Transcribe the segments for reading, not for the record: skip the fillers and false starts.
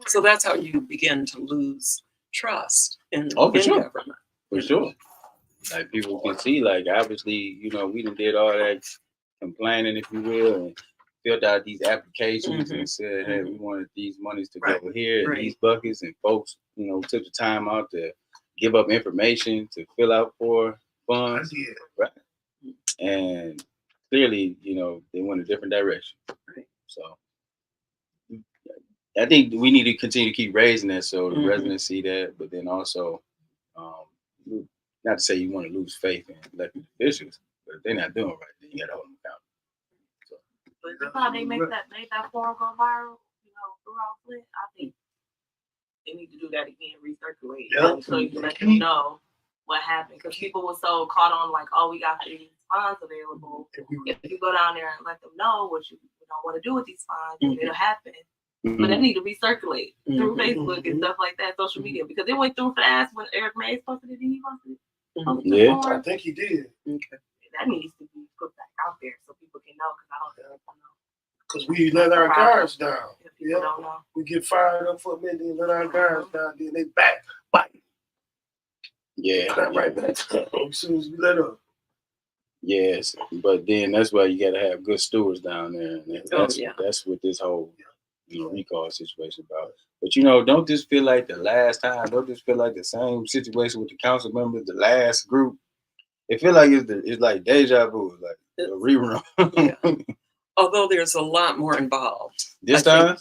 So that's how you begin to lose trust in For sure. government. For sure. Like people can see, like obviously, you know, we done did all that complaining, if you will, and filled out these applications and said, hey, we wanted these monies to go here in these buckets, and folks, you know, took the time out to give up information to fill out for funds. Right. And clearly, you know, they went a different direction. Right. So I think we need to continue to keep raising that so the residents see that, but then also, not to say you want to lose faith in elected officials, but if they're not doing right, then you got to hold them accountable. So. But that's how they made that forum go viral, you know, throughout Flint. I think they need to do that again, recirculate, so you can let them know what happened. Because people were so caught on like, oh, we got these funds available. If you go down there and let them know what you want to do with these funds, it'll happen. But they need to recirculate through Facebook and stuff like that, social media, because it went through fast when Eric Mays posted it. Did he post it? Yeah, I think he did. Okay. That needs to be put back out there so people can know, because I don't think people know. Because we let our guards down. People don't know. We get fired up for a minute and let our guards down, then they back fight. Yeah. Right back as soon as we let up. Yes, but then that's why you got to have good stewards down there. And that's what this whole recall situation about. But don't this feel like the last time? Don't this feel like the same situation with the council members, the last group? It feel like it's like deja vu, like a rerun. Although there's a lot more involved this time.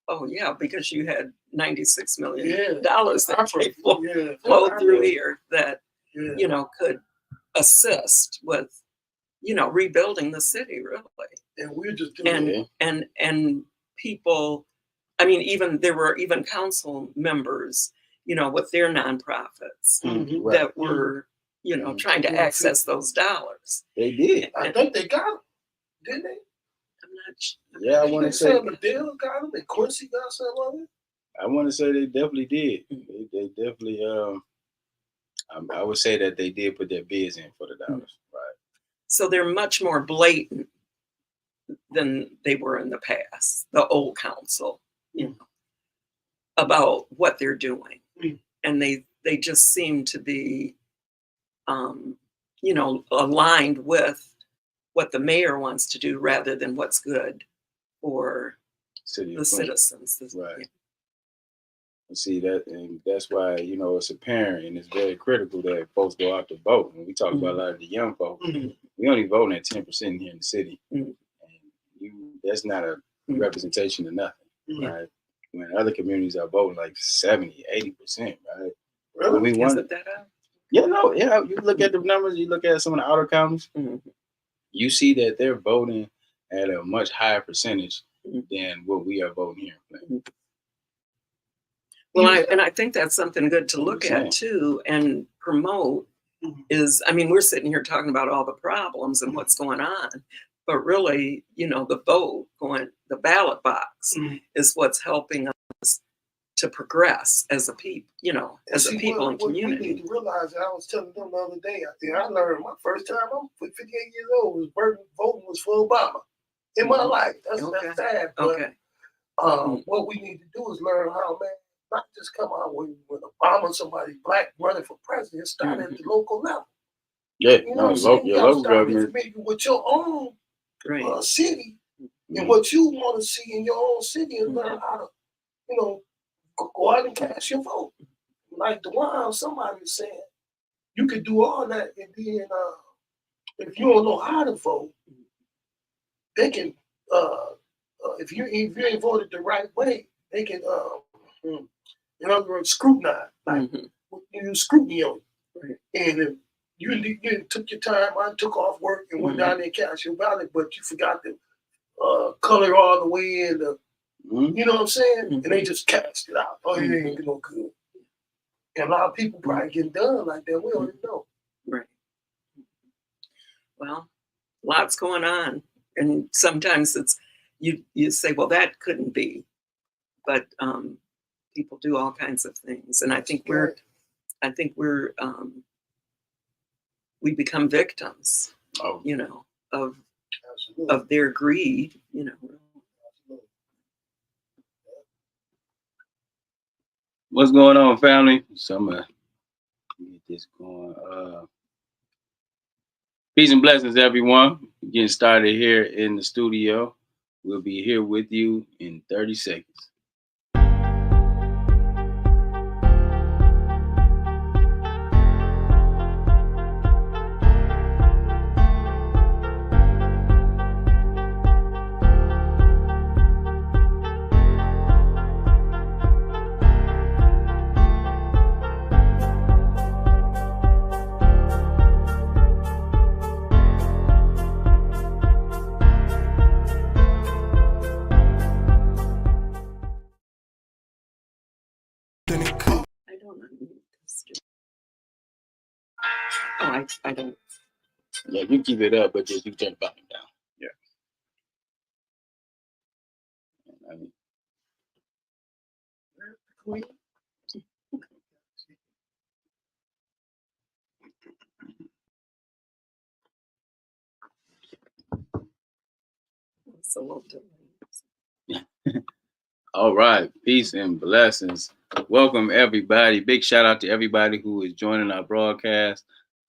Oh yeah, because you had $96 million that flowed through here that could assist with rebuilding the city, really. And we're just doing and people, I mean, there were even council members, with their nonprofits that were, trying to access those dollars. They did. I think they got them, didn't they? I'm not sure. Yeah, I want to say Adele got them and Quincy got some of it. I want to say they definitely did. They definitely. I would say that they did put their bids in for the dollars, right? So they're much more blatant than they were in the past, the old council, about what they're doing. And they just seem to be, aligned with what the mayor wants to do rather than what's good for the citizens. Right. See that, and that's why it's apparent and it's very critical that folks go out to vote. When we talk about a lot of the young folks, we only vote at 10% here in the city, and that's not a representation of nothing, right? When other communities are voting like 70, 80%, right? Really? Isn't that out? Yeah, no, yeah. You look at the numbers, you look at some of the outer counties, you see that they're voting at a much higher percentage than what we are voting here in Flint. Well, I think that's something good to look at too and promote is, I mean, we're sitting here talking about all the problems and what's going on, but really, the vote the ballot box is what's helping us to progress as a people, as a people and community. We need to realize, I was telling them the other day, I learned my first time, I'm 58 years old, voting was for Obama in my life. That's sad. But what we need to do is learn how, man, not just come out with Obama, somebody black running for president, start at the local level. Yeah, your local government. With your own city and what you want to see in your own city and learn how to, go out and cast your vote. Like DeWaun, somebody was saying, you could do all that and then if you don't know how to vote, they can, if you ain't voted the right way, they can, in other words, scrutinize, like you scrutiny on you. And if you took your time, I took off work and went down there and cast your ballot, but you forgot to color all the way in the, you know what I'm saying? And they just cast it out. Oh, it ain't no good. And a lot of people probably get done like that. We don't even know. Right. Well, lots going on. And sometimes it's, you say, well, that couldn't be. But people do all kinds of things. And I think we become victims, of their greed, What's going on, family? So I'm gonna get this going. Peace and blessings, everyone. We're getting started here in the studio. We'll be here with you in 30 seconds. I don't know. Oh, I don't. Yeah, you keep it up, but just you turn the volume down. Yeah. It's a little different. All right, peace and blessings. Welcome everybody. Big shout out to everybody who is joining our broadcast.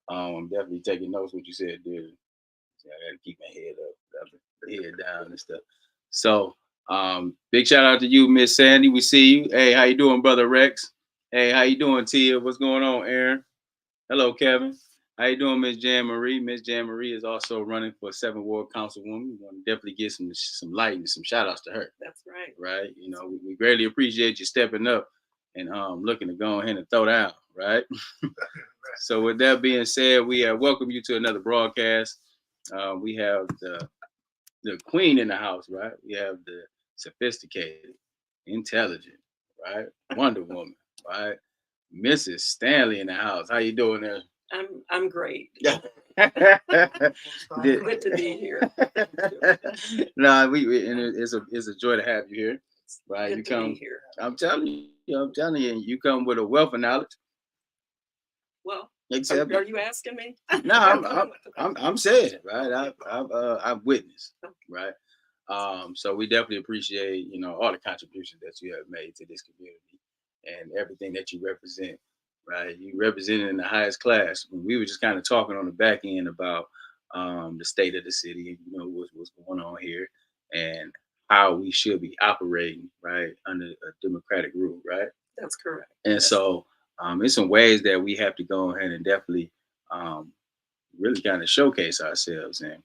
I'm definitely taking notes what you said, dude. I gotta keep my head up, the head down and stuff. So, big shout out to you, Miss Sandy. We see you. Hey, how you doing, brother Rex? Hey, how you doing, Tia? What's going on, Aaron? Hello, Kevin. How you doing, Miss Jan Marie? Miss Jan Marie is also running for 7th Ward Councilwoman. We want to definitely get some light and some shout outs to her. That's right. Right. You know, we greatly appreciate you stepping up and looking to go ahead and throw down. Right. So with that being said, we welcome you to another broadcast. We have the queen in the house, right? We have the sophisticated, intelligent, right? Wonder Woman, right? Mrs. Stanley in the house. How you doing there? I'm great. Yeah. Good to be here. No, it's a joy to have you here. Right. Good you to come be here. I'm telling you, you come with a wealth of knowledge. Well, Except, are you asking me? No, I'm saying it, right. I've witnessed, right. So we definitely appreciate all the contributions that you have made to this community and everything that you represent. Right, you represented in the highest class. We were just kind of talking on the back end about the state of the city, what's going on here, and how we should be operating, right, under a democratic rule, right. That's correct. And so, it's some ways that we have to go ahead and definitely really kind of showcase ourselves. And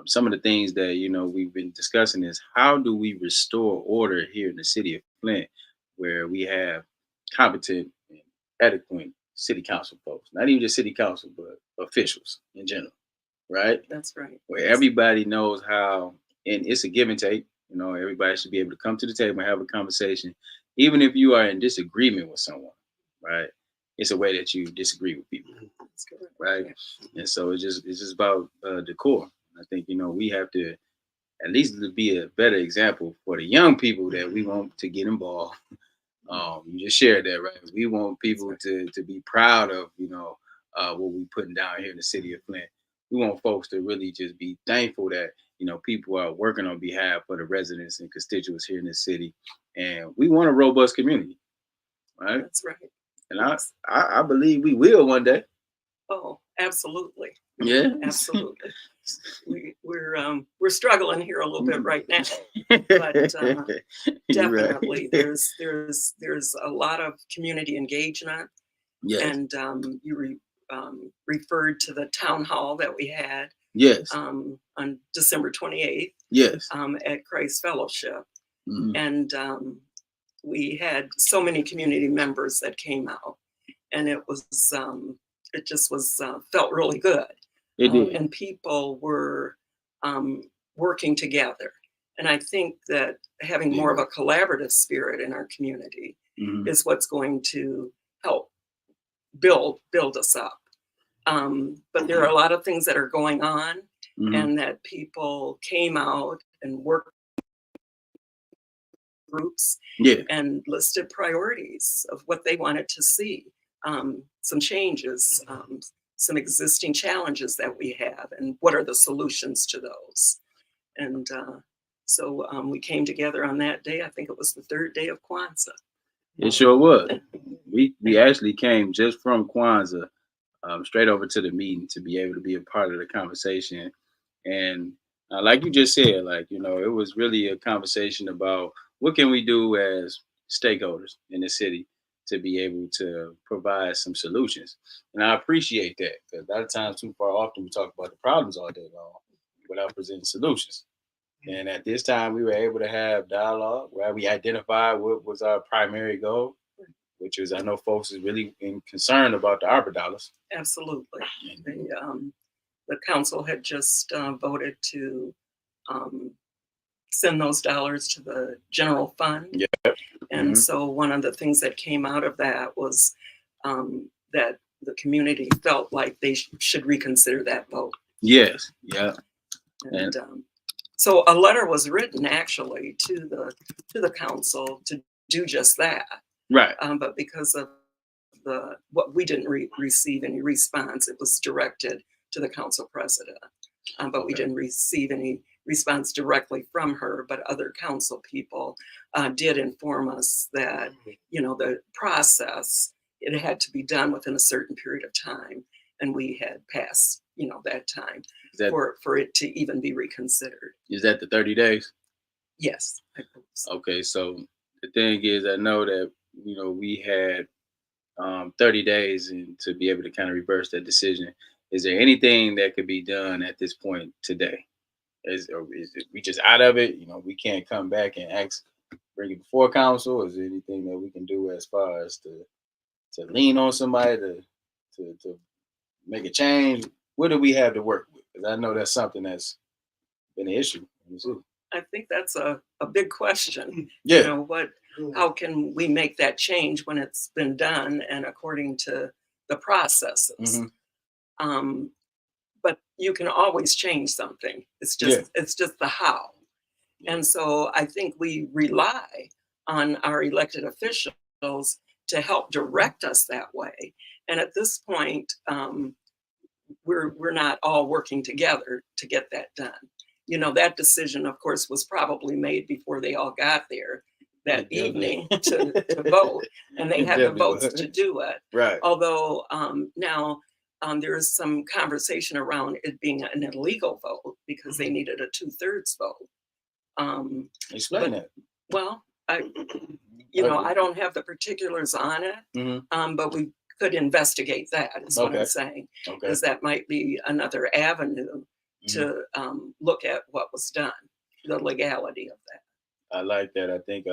some of the things that we've been discussing is how do we restore order here in the city of Flint, where we have competent and adequate city council folks, not even just city council, but officials in general, right? That's right. Where everybody knows how, and it's a give and take. Everybody should be able to come to the table and have a conversation, even if you are in disagreement with someone, right? It's a way that you disagree with people, right? And so it's just about decor. I think we have to at least be a better example for the young people that we want to get involved. You just shared that, right? We want people to be proud of what we're putting down here in the city of Flint. We want folks to really just be thankful that people are working on behalf of the residents and constituents here in the city, and we want a robust community, right? That's right. And I believe we will one day. Oh, absolutely. Yeah, absolutely. We're struggling here a little bit right now, but definitely right. there's a lot of community engagement. Yes. And you referred to the town hall that we had. Yes. On December 28th. Yes. At Christ Fellowship. Mm-hmm. And we had so many community members that came out, and it just was felt really good. It did. And people were working together. And I think that having more of a collaborative spirit in our community is what's going to help build us up. But there are a lot of things that are going on, and that people came out and worked groups and listed priorities of what they wanted to see, some changes, some existing challenges that we have, and what are the solutions to those. And so we came together on that day. I think it was the third day of Kwanzaa. It sure was. We actually came just from Kwanzaa straight over to the meeting to be able to be a part of the conversation. And like you just said, like, you know, it was really a conversation about what can we do as stakeholders in the city to be able to provide some solutions. And I appreciate that because a lot of times too far often we talk about the problems all day long without presenting solutions. And at this time, we were able to have dialogue where we identified what was our primary goal, which is I know folks is really concerned about the ARPA dollars. Absolutely. The council had just voted to send those dollars to the general fund. Yeah. And so one of the things that came out of that was that the community felt like they should reconsider that vote. Yes. Yeah. And so a letter was written actually to the council to do just that. Right. But because of what we didn't receive any response, it was directed to the council president. But we didn't receive any response directly from her, but other council people did inform us that, you know, the process, it had to be done within a certain period of time. And we had passed, you know, that time for it to even be reconsidered. Is that the 30 days? Yes. I believe so. Okay. So the thing is, I know that, you know, we had 30 days to be able to kind of reverse that decision. Is there anything that could be done at this point today? Is we just out of it? You know, we can't come back and bring it before council. Is there anything that we can do as far as to lean on somebody to make a change? What do we have to work with? Because I know that's something that's been an issue. I think that's a big question. Yeah. You know, how can we make that change when it's been done and according to the processes? But you can always change something. It's just the how. And so I think we rely on our elected officials to help direct us that way. And at this point, we're not all working together to get that done. You know, that decision, of course, was probably made before they all got there that evening to vote, and they had the votes to do it. Right. Although now there is some conversation around it being an illegal vote because they needed a 2/3 vote. Explain that. Well, I don't have the particulars on it, but we could investigate that. Is what I'm saying. Because that might be another avenue to look at what was done, the legality of that. I like that. I think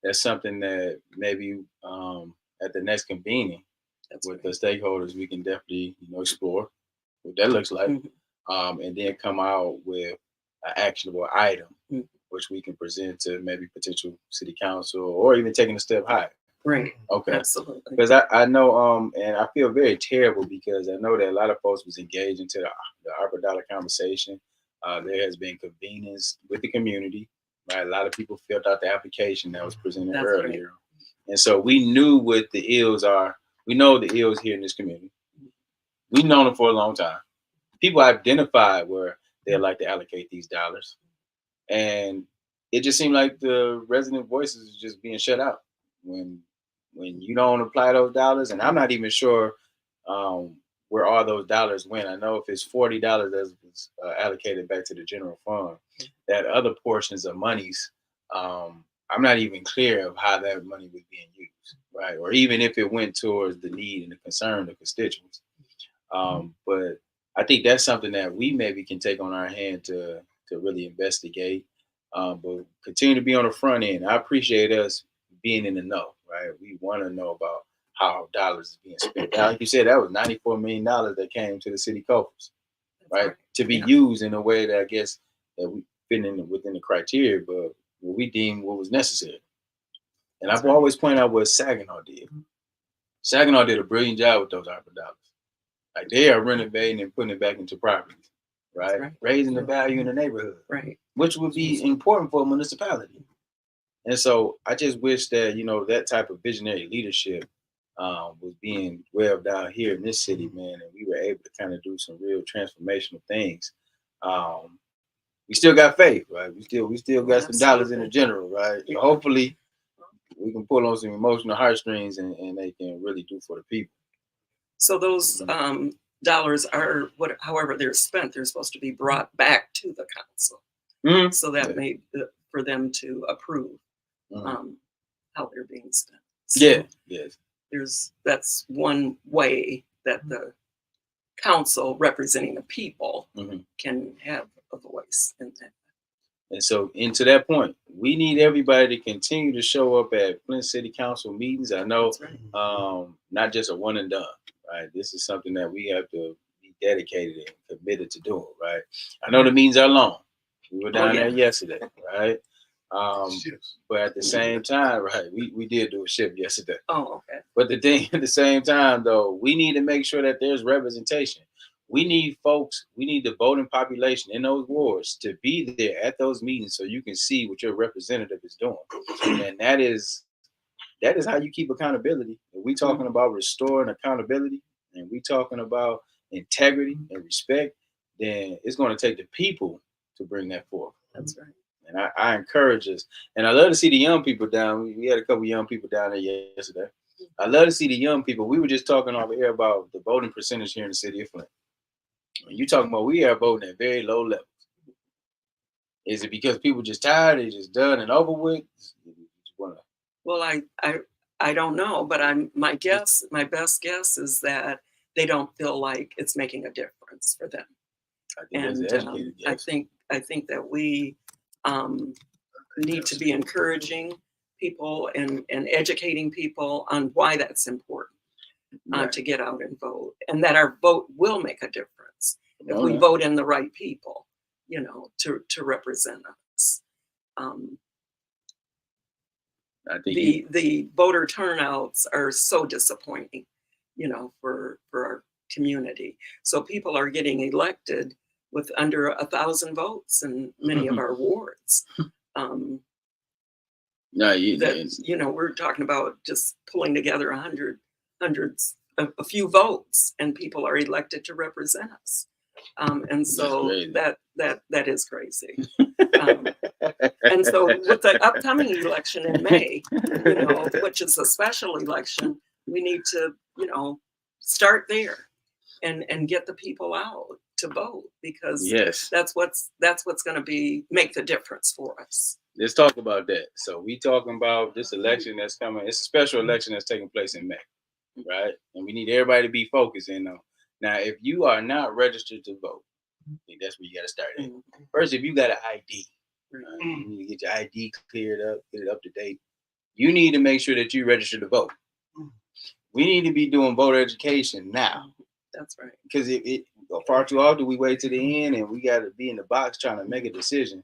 that's something that maybe at the next convening with the stakeholders, we can definitely explore what that looks like, and then come out with an actionable item, which we can present to maybe potential city council or even taking a step higher. Right. Okay. Absolutely. Because I know, and I feel very terrible because I know that a lot of folks was engaged into the ARPA dollar conversation. There has been convenings with the community. Right, a lot of people filled out the application that was presented earlier, and so we knew what the ills are. We know the ills here in this community. We've known them for a long time. People identified where they like to allocate these dollars, and it just seemed like the resident voices are just being shut out when you don't apply those dollars. And I'm not even sure where all those dollars went. I know if it's $40 that's allocated back to the general fund, that other portions of monies, I'm not even clear of how that money was being used, right? Or even if it went towards the need and the concern of constituents. But I think that's something that we maybe can take on our hand to really investigate, but continue to be on the front end. I appreciate us being in the know, right? We want to know about how dollars is being spent. Now, like you said, that was $94 million that came to the city coffers, right? To be used in a way that I guess that we fit within the criteria, but what we deemed what was necessary. And I've always pointed out what Saginaw did. Saginaw did a brilliant job with those ARPA dollars. Like they are renovating and putting it back into properties, right? Raising the value in the neighborhood, right? Which would be important for a municipality. And so I just wish that, that type of visionary leadership was being welled out here in this city, man, and we were able to kind of do some real transformational things. We still got faith, right? We still got some dollars in the general, right? So hopefully we can pull on some emotional heartstrings and they can really do for the people. So those dollars are however they're spent, they're supposed to be brought back to the council. Mm-hmm. So that may for them to approve how they're being spent. So yes. That's one way that the council representing the people can have a voice in that. And so, into that point, we need everybody to continue to show up at Flint City Council meetings. I know, not just a one and done, right? This is something that we have to be dedicated and committed to doing, right? I know the meetings are long. We were down there yesterday, right? But at the same time, right, we did do a shift yesterday. Oh, okay. But the thing at the same time, though, we need to make sure that there's representation. We need folks, we need the voting population in those wards to be there at those meetings so you can see what your representative is doing. And that is how you keep accountability. If we talking about restoring accountability and we talking about integrity and respect, then it's going to take the people to bring that forth. That's right. And I encourage us. And I love to see the young people down. We had a couple young people down there yesterday. I love to see the young people. We were just talking over here about the voting percentage here in the city of Flint. When you talking about we are voting at very low levels. Is it because people just tired? They just done and over with? Well, I don't know, but my best guess is that they don't feel like it's making a difference for them. I think that we need to be encouraging people and educating people on why that's important to get out and vote, and that our vote will make a difference if we vote in the right people, to represent us. I think the voter turnouts are so disappointing, for our community. So people are getting elected with under 1,000 votes in many of our wards. We're talking about just pulling together a few votes, and people are elected to represent us. And so that is crazy. And so with the upcoming election in May, which is a special election, we need to, start there and get the people out to vote, because that's what's going to make the difference for us. Let's talk about that. So we talking about this election that's coming. It's a special election that's taking place in May, right? And we need everybody to be focused in on. Now, if you are not registered to vote, I think that's where you got to start at. First, if you got an ID, you need to get your ID cleared up, get it up to date. You need to make sure that you register to vote. We need to be doing voter education now. That's right. Because it far too often we wait to the end and we got to be in the box trying to make a decision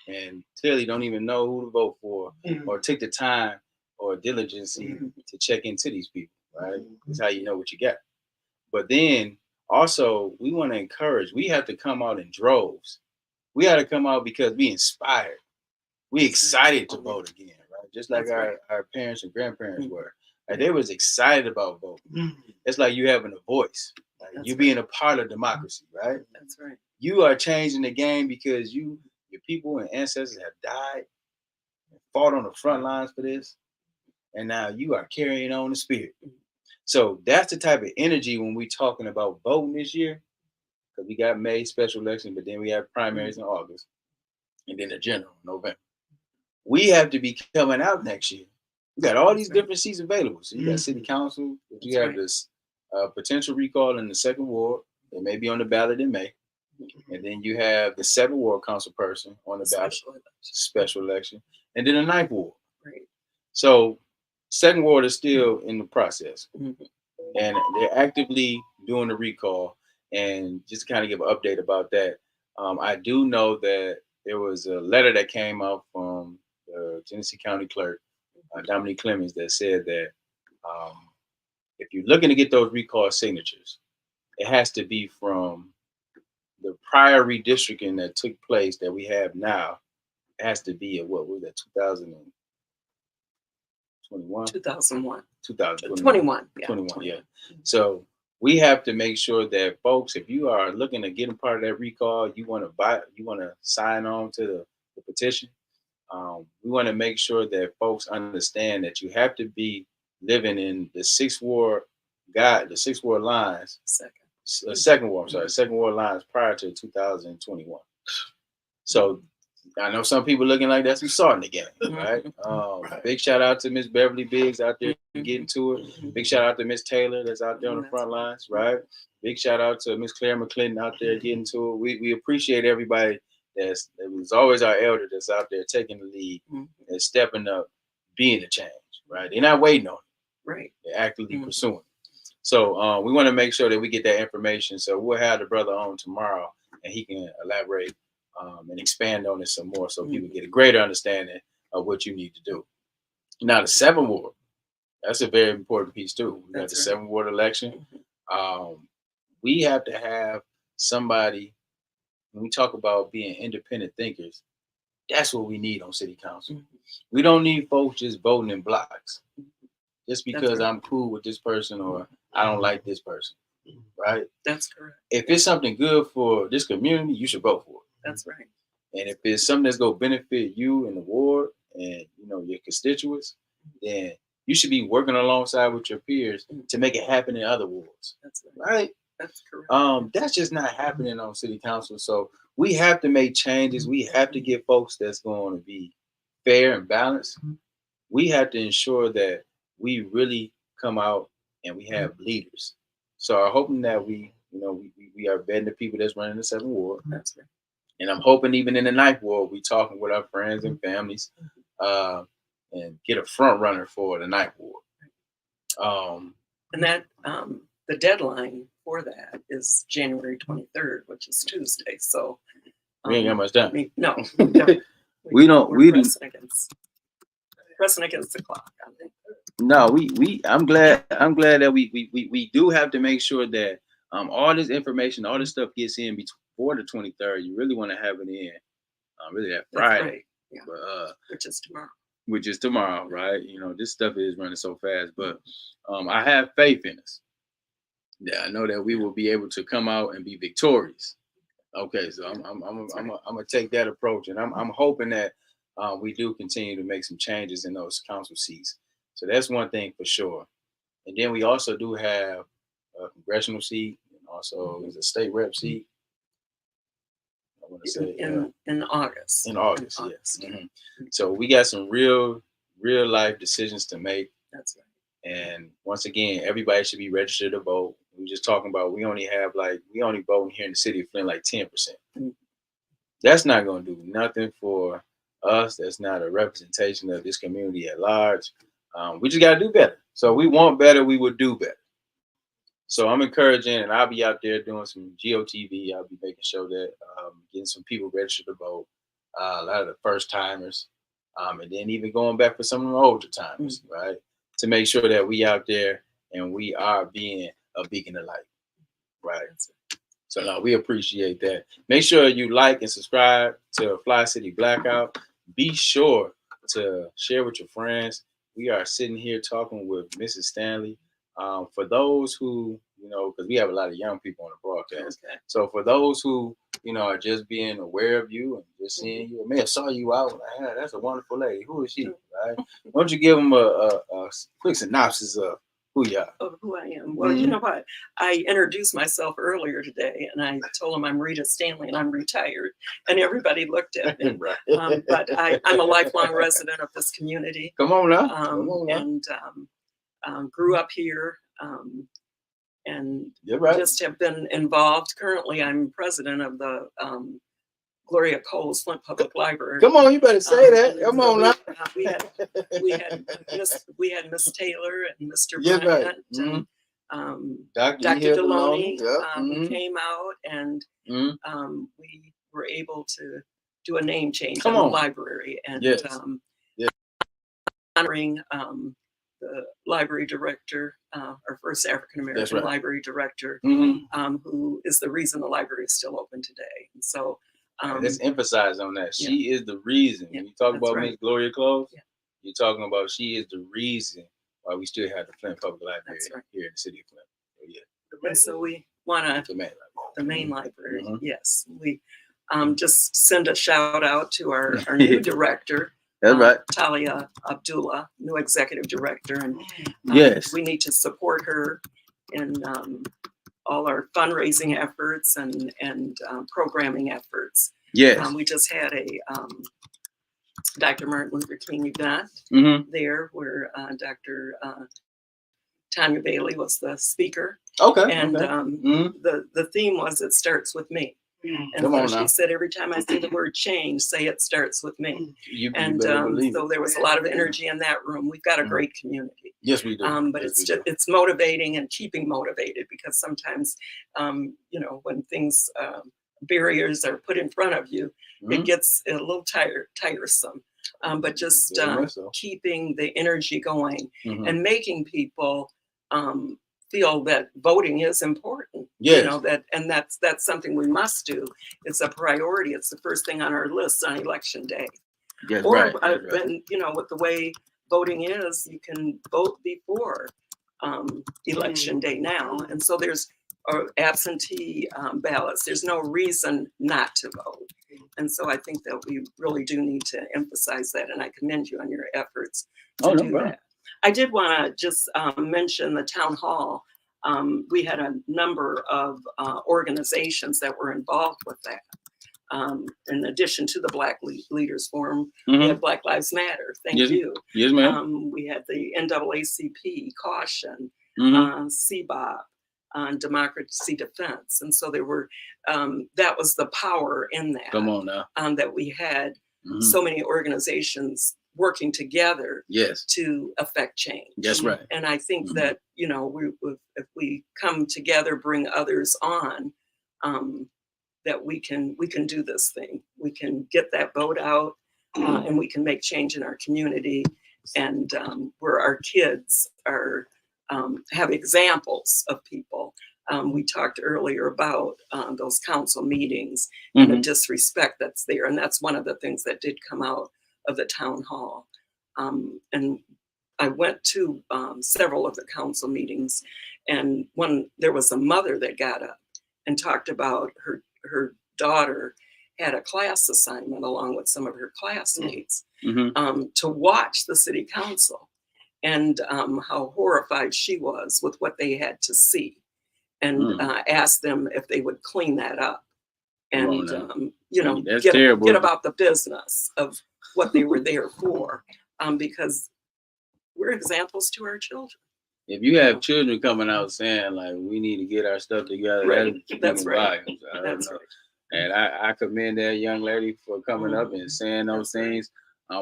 and clearly don't even know who to vote for or take the time or diligence to check into these people, right? That's how you know what you got. But then also we want to encourage, we have to come out in droves. We got to come out because we inspired. We excited to vote again, right? Just like our parents and grandparents were. Like they was excited about voting. It's like you having a voice. Like you being a part of democracy, right? That's right. You are changing the game because your people and ancestors have died, fought on the front lines for this, and now you are carrying on the spirit. So that's the type of energy when we're talking about voting this year, because we got May special election, but then we have primaries in August, and then the general in November. We have to be coming out next year. We got all these different seats available. So you got city council, but you have this potential recall in the 2nd ward. They may be on the ballot in May. And then you have the 7th ward council person on the ballot, special election. And then the 9th ward. Right. So 2nd ward is still in the process. And they're actively doing the recall. And just to kind of give an update about that, I do know that there was a letter that came out from the Genesee County Clerk, Dominique Clemens, that said that if you're looking to get those recall signatures, it has to be from the prior redistricting that took place that we have now. It has to be at what was that, 2021? 2001. 2021. 21, yeah. So we have to make sure that folks, if you are looking to get a part of that recall, you want to sign on to the petition, We want to make sure that folks understand that you have to be living in the sixth ward lines, second ward lines prior to 2021. So I know some people looking like that's some salt in the game, right? Big shout out to Miss Beverly Biggs out there getting to it. Big shout out to Miss Taylor that's out there on the front lines, right? Big shout out to Miss Claire McClinton out there getting to it. We appreciate everybody that was always our elder that's out there taking the lead and stepping up, being the change, right? They're not waiting on it. Right. They're actively pursuing it. So we want to make sure that we get that information. So we'll have the brother on tomorrow and he can elaborate and expand on it some more so people get a greater understanding of what you need to do. Now, the 7th ward, that's a very important piece too. We got the 7th ward election. We have to have somebody, when we talk about being independent thinkers, that's what we need on city council. We don't need folks just voting in blocks just because I'm cool with this person or I don't like this person, right? That's correct. If it's something good for this community, you should vote for it. That's right. And if it's something that's going to benefit you and the ward and your constituents, then you should be working alongside with your peers to make it happen in other wards. That's right. That's correct. That's just not happening on city council. So we have to make changes. We have to get folks that's going to be fair and balanced. We have to ensure that we really come out and we have leaders. So I'm hoping that we are vetting the people that's running the 7th ward. That's right. And I'm hoping even in the 9th ward, we talking with our friends and families and get a front runner for the 9th ward. And that the deadline for that is January 23rd, which is Tuesday. So we ain't got much time. No, we're pressing against the clock. I think. No, I'm glad that we do have to make sure that all this information, all this stuff gets in before the 23rd. You really want to have it in really that Friday. Right. Yeah. But, which is tomorrow, right? This stuff is running so fast, but I have faith in us. Yeah, I know that we will be able to come out and be victorious. Okay, so I'm gonna take that approach, and I'm hoping that we do continue to make some changes in those council seats. So that's one thing for sure. And then we also do have a congressional seat, and also there's a state rep seat. I want to say in August. In August, yes. So we got some real life decisions to make. That's right. And once again, everybody should be registered to vote. We're just talking about we only voting here in the city of Flint like 10%. That's not going to do nothing for us. That's not a representation of this community at large. We just got to do better. So we want better. We would do better. So I'm encouraging, and I'll be out there doing some GOTV. I'll be making sure that getting some people registered to vote, a lot of the first timers, and then even going back for some of the older timers, right? To make sure that we out there and we are being a beacon of light, right? So no, we appreciate that. Make sure you like and subscribe to Fli-City Blackout. Be sure to share with your friends. We are sitting here talking with Mrs. Stanley. For those who, because we have a lot of young people on the broadcast. Okay. So for those who, are just being aware of you and just seeing you, I saw you out. Like, that's a wonderful lady. Who is she? Right? Why don't you give them a quick synopsis of who you are? Of who I am. Well, you know what? I introduced myself earlier today, and I told them I'm Reta Stanley and I'm retired, and everybody looked at me. Right. But I'm a lifelong resident of this community. Come on now. And grew up here. And right. Just have been involved. Currently, I'm president of the Gloria Cole's Flint Public Library. Come on, you better say that. Come on now. We had Miss Taylor and Mr. Bryant, right. And Dr. Deloney came out, and we were able to do a name change in the library, and honoring the library director, our first African American library director, who is the reason the library is still open today. And so let's emphasize on that. She is the reason. When you talk about Miss Gloria Close, you're talking about she is the reason why we still have the Flint Public Library here in the city of Flint. And so we want to the main library. Yes, we Just send a shout out to our new director. That's right. Talia Abdullah, new executive director. And yes, we need to support her in all our fundraising efforts and programming efforts. Yes. We just had a Dr. Martin Luther King event there where Dr. Tanya Bailey was the speaker. Okay. And okay. The theme was "It Starts with Me." And she said, every time I see the word change, say it starts with me. You so there was a lot of energy in that room. We've got a great community. Yes, we do. But it's motivating and keeping motivated, because sometimes, when things, barriers are put in front of you, it gets a little tiresome. But just keeping the energy going and making people feel that voting is important. Yes. That's something we must do. It's a priority. It's the first thing on our list on election day. Yes, or right. And with the way voting is, you can vote before election day now, and so there's absentee ballots. There's no reason not to vote, and so I think that we really do need to emphasize that, and I commend you on your efforts to do that. I did want to just mention the town hall. We had a number of organizations that were involved with that. In addition to the Black Leaders Forum, we had Black Lives Matter. Thank you. Yes, ma'am. We had the NAACP, Caution, CBOB, Democracy Defense. And so there were, that was the power in that. Come on now. That we had so many organizations working together to affect change. That's right. And I think that, if we come together, bring others on, that we can do this thing. We can get that vote out, and we can make change in our community, and where our kids are have examples of people. We talked earlier about those council meetings and the disrespect that's there, and that's one of the things that did come out of the town hall. And I went to several of the council meetings, and there was a mother that got up and talked about her daughter had a class assignment along with some of her classmates to watch the city council, and how horrified she was with what they had to see, and asked them if they would clean that up, and get about the business of what they were there for, because we're examples to our children. If you have children coming out saying like we need to get our stuff together, that's right. That's right. And I commend that young lady for coming up and saying those things.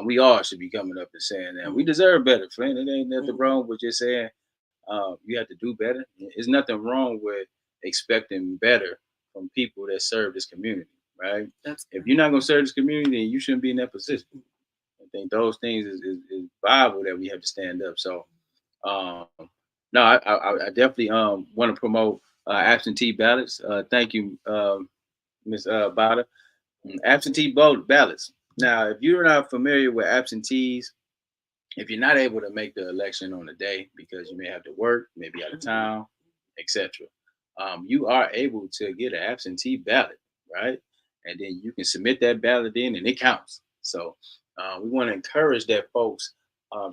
We all should be coming up and saying that. We deserve better, Flint. It ain't nothing wrong with just saying you have to do better. There's nothing wrong with expecting better from people that serve this community, right? If you're not going to serve this community, then you shouldn't be in that position. I think those things is vital that we have to stand up. So, no, I definitely want to promote absentee ballots. Thank you, Ms. Bada. Absentee ballots. Now, if you're not familiar with absentees, if you're not able to make the election on the day because you may have to work, maybe out of town, etc., you are able to get an absentee ballot, right? And then you can submit that ballot in, and it counts. So we want to encourage that folks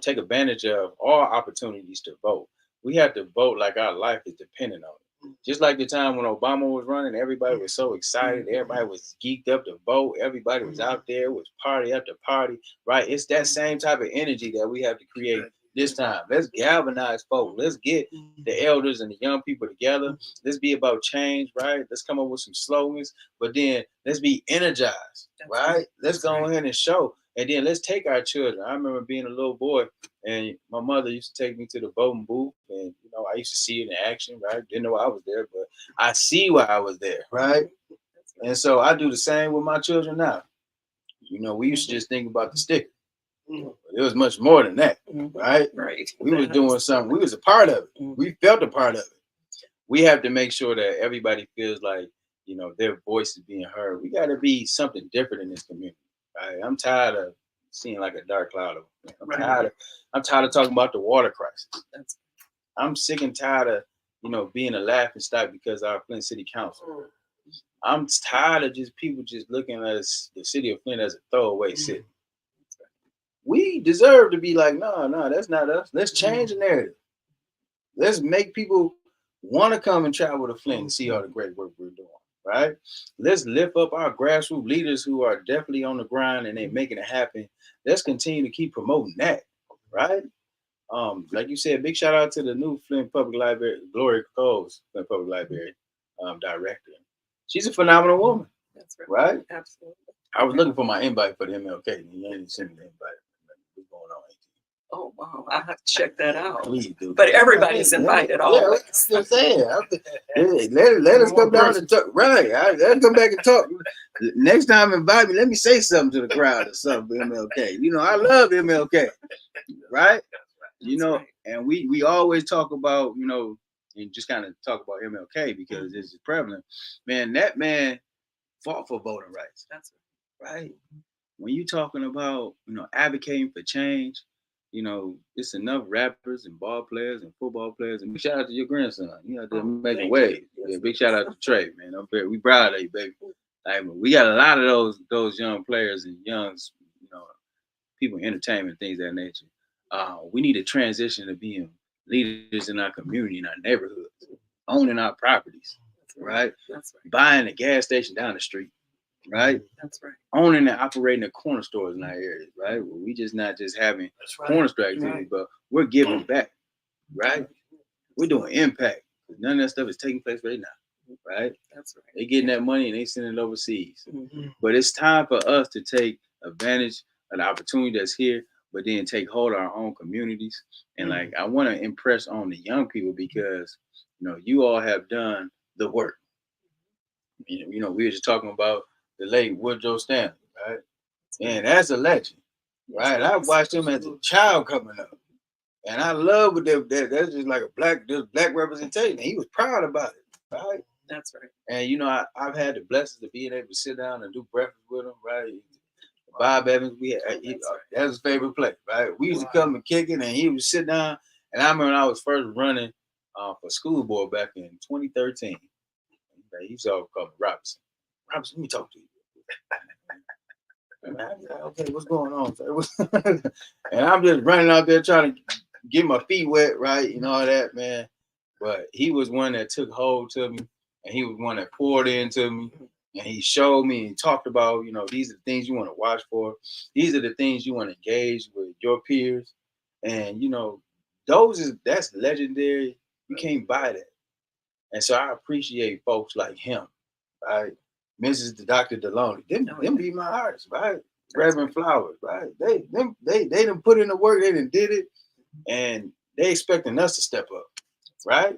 take advantage of all opportunities to vote. We have to vote like our life is dependent on it. Just like the time when Obama was running, everybody was so excited. Everybody was geeked up to vote. Everybody was out there, was party after party, right? It's that same type of energy that we have to create this time. Let's galvanize folks. Let's get the elders and the young people together. Let's be about change, right? Let's come up with some slogans, but then let's be energized, right? Let's go ahead and show. And then let's take our children. I remember being a little boy, and my mother used to take me to the voting booth, and I used to see it in action, right? Didn't know I was there, but I see why I was there, right? And so I do the same with my children now. We used to just think about the sticker. It was much more than that, right? Right. We was doing something. We was a part of it. We felt a part of it. We have to make sure that everybody feels like, their voice is being heard. We got to be something different in this community. Right? I'm tired of seeing like a dark cloud. I'm tired of talking about the water crisis. I'm sick and tired of, being a laughing stock because our Flint City Council. I'm tired of just people just looking at us, the city of Flint as a throwaway city. We deserve to be like, no, that's not us. Let's change the narrative. Let's make people want to come and travel to Flint and see all the great work we're doing, right? Let's lift up our grassroots leaders who are definitely on the grind and they're making it happen. Let's continue to keep promoting that, right? Like you said, big shout out to the new Flint Public Library, Gloria Coles, Flint Public Library director. She's a phenomenal woman. That's right? Absolutely. I was looking for my invite for the MLK, and you ain't sent me the invite. What's going on? Oh wow, I have to check that out. Please do. But everybody's invited. Always. Yeah, I'm saying. Let us come down and talk. Right. Let's come back and talk. Next time, invite me. Let me say something to the crowd or something. MLK. You know, I love MLK. Right. You know, right. And we always talk about, you know, and just kind of talk about MLK because this is prevalent. Man, that man fought for voting rights. That's right. When you talking about, you know, advocating for change, you know, it's enough rappers and ball players and football players. And big shout out to your grandson. You know, they're making waves. Yeah, big shout out to Trey, man. We proud of you, baby. Like, we got a lot of those young players and young, you know, people in entertainment, things of that nature. We need to transition to being leaders in our community, in our neighborhoods, owning our properties, right? That's right. Buying a gas station down the street, right? That's right. Owning and operating the corner stores in our areas, right? Well, we just not just having corner store activity, but we're giving back, right? We're doing impact. None of that stuff is taking place right now, right? That's right. They getting that money and they sending it overseas. But it's time for us to take advantage of the opportunity that's here, but then take hold of our own communities. And like, I want to impress on the young people because, you know, you all have done the work. You know, we were just talking about the late Woodrow Stanley, right? And that's a legend, right? I watched him as a child coming up. And I love what that's just like black representation. He was proud about it, right? That's right. And, you know, I've had the blessings of being able to sit down and do breakfast with him, right? Bob Evans, that was his favorite place, right? We used to come and kick it, and he would sit down. And I remember when I was first running for school board back in 2013. He used to call me Robinson. Robinson, let me talk to you. And I'm like, okay, what's going on? And I'm just running out there trying to get my feet wet, right? You know all that, man. But he was one that took hold to me, and he was one that poured into me. And he showed me and talked about, you know, these are the things you want to watch for. These are the things you want to engage with your peers. And, you know, that's legendary. You can't buy that. And so I appreciate folks like him, right? Mrs. Dr. Deloney. Them be my hearts, right? Reverend Flowers, right? They done put in the work, they done did it, and they expecting us to step up, right?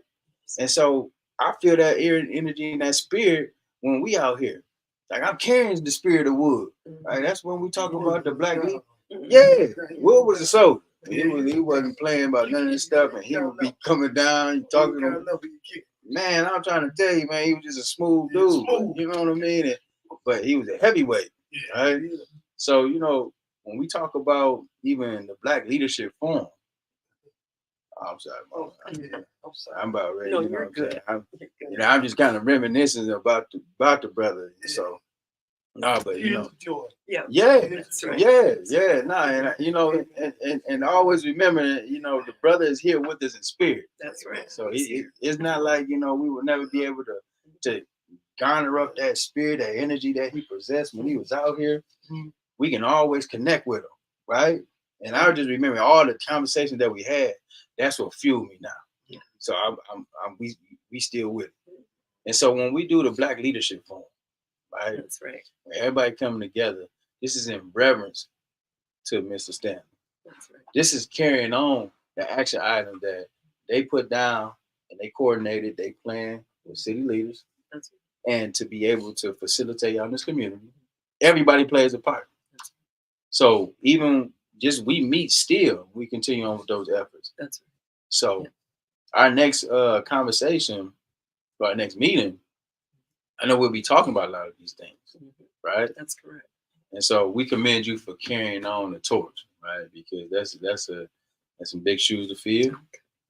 And so I feel that energy and that spirit when we out here. Like, I'm carrying the spirit of Wood, right? That's when we talk about the black league. Yeah, Wood was a soldier. He wasn't playing about none of this stuff, and he would be coming down, talking to him. Man, I'm trying to tell you, man, he was just a smooth dude. You know what I mean? But he was a heavyweight, right? So, you know, when we talk about even the Black Leadership Forum, I'm sorry, I'm about ready. No, you know you're good. I'm just kind of reminiscing about the brother. So, no, but you know, that's right. And you know, and always remember, you know, the brother is here with us in spirit. That's right. So it's not like, you know, we will never be able to garner up that spirit, that energy that he possessed when he was out here. We can always connect with him, right? And I just remember all the conversations that we had. That's what fueled me now. So we still with it. And so when we do the Black Leadership Forum, right? That's right. When everybody coming together, this is in reverence to Mr. Stanley. That's right. This is carrying on the action item that they put down and they coordinated, they planned with city leaders. That's right. And to be able to facilitate on this community, everybody plays a part. So even just we meet still, we continue on with those efforts. That's right. So our next conversation, or our next meeting, I know we'll be talking about a lot of these things, right? That's correct. And so we commend you for carrying on the torch, right? Because that's some big shoes to fill,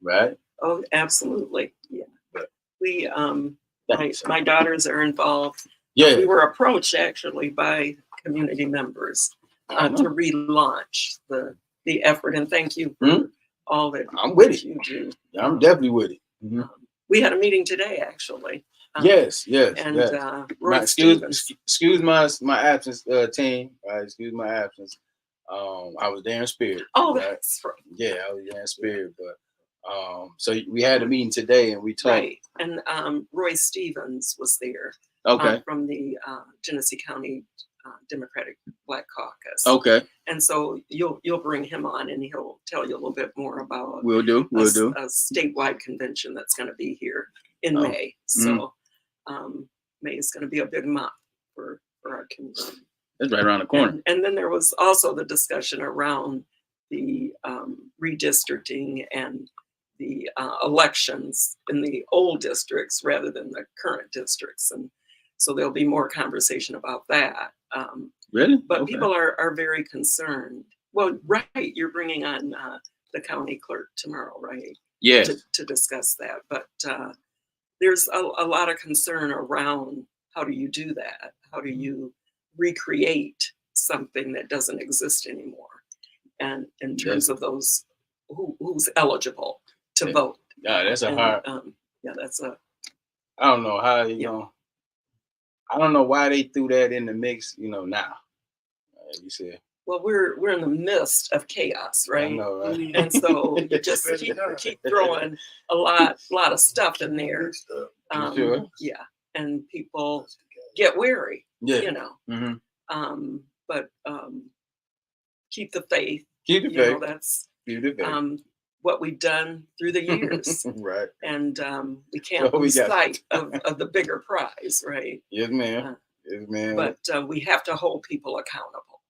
right? Oh, absolutely. Yeah. But we My daughters are involved. Yeah. We were approached actually by community members to relaunch the effort, and thank you for all that I'm with it. you do. I'm definitely with it. We had a meeting today, actually. Yes. And yes. Roy Excuse my absence, team. Right, excuse my absence. I was there in spirit. Oh, right? that's right. Yeah, I was there in spirit, but so we had a meeting today and we talked. Right, and Roy Stevens was there. Okay. From the Genesee County Democratic Black Caucus. Okay. And so you'll bring him on, and he'll tell you a little bit more about. We'll do. A statewide convention that's going to be here in May. So May is going to be a big month for our community. That's right around the corner. And then there was also the discussion around the redistricting and the elections in the old districts rather than the current districts. And so there'll be more conversation about that. Really? But people are very concerned. Well, right, you're bringing on the county clerk tomorrow, right? Yes. To discuss that. But there's a lot of concern around how do you do that? How do you recreate something that doesn't exist anymore? And in terms of those who's eligible to vote. Yeah, that's a hard. Yeah, that's a. I don't know how you know. I don't know why they threw that in the mix. Now. You said. Well, we're in the midst of chaos, right? I know, right? And so you just keep throwing a lot of stuff in there. Sure. Yeah, and people get weary. Yeah. But keep the faith. Keep the faith. That's keep the faith. What we've done through the years. Right. And we can't lose sight of the bigger prize, right? Yes, ma'am. Yes, ma'am. But we have to hold people accountable.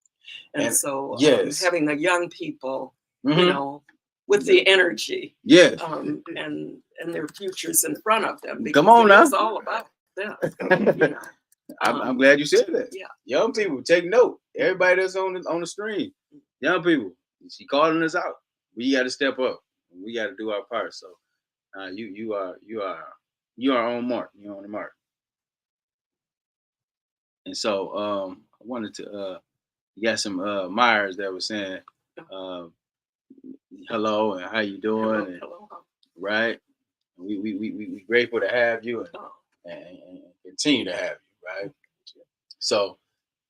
And so having the young people, with the energy, and their futures in front of them. Come on now. It's all about them. I'm glad you said that. Yeah. Young people, take note. Everybody that's on the stream, young people, she calling us out. We got to step up. We got to do our part. So, you are on mark. You're on the mark. And so, I wanted to. You got some Myers that was saying, hello and how you doing? Hello. Right. We grateful to have you and continue to have you. Right. So,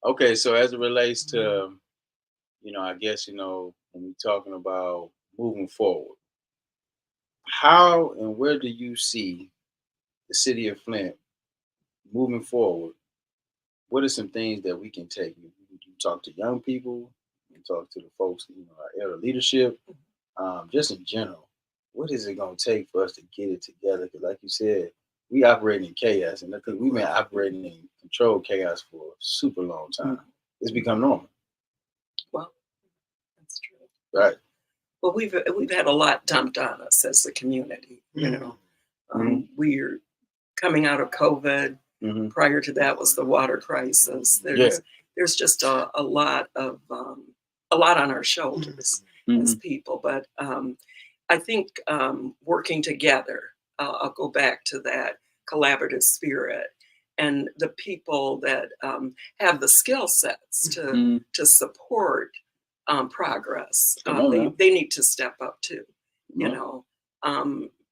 okay. So as it relates to, I guess, when we're talking about moving forward, how and where do you see the city of Flint moving forward? What are some things that we can take? You talk to young people, you talk to the folks, our elder leadership, just in general. What is it going to take for us to get it together? Because like you said, we operate in chaos, and because we've been operating in controlled chaos for a super long time. It's become normal. Well, that's true. Right. Well, we've had a lot dumped on us as a community. We're coming out of COVID. Prior to that was the water crisis. There's just a lot on our shoulders as people. But I think working together, I'll go back to that collaborative spirit, and the people that have the skill sets to support progress. They need to step up too.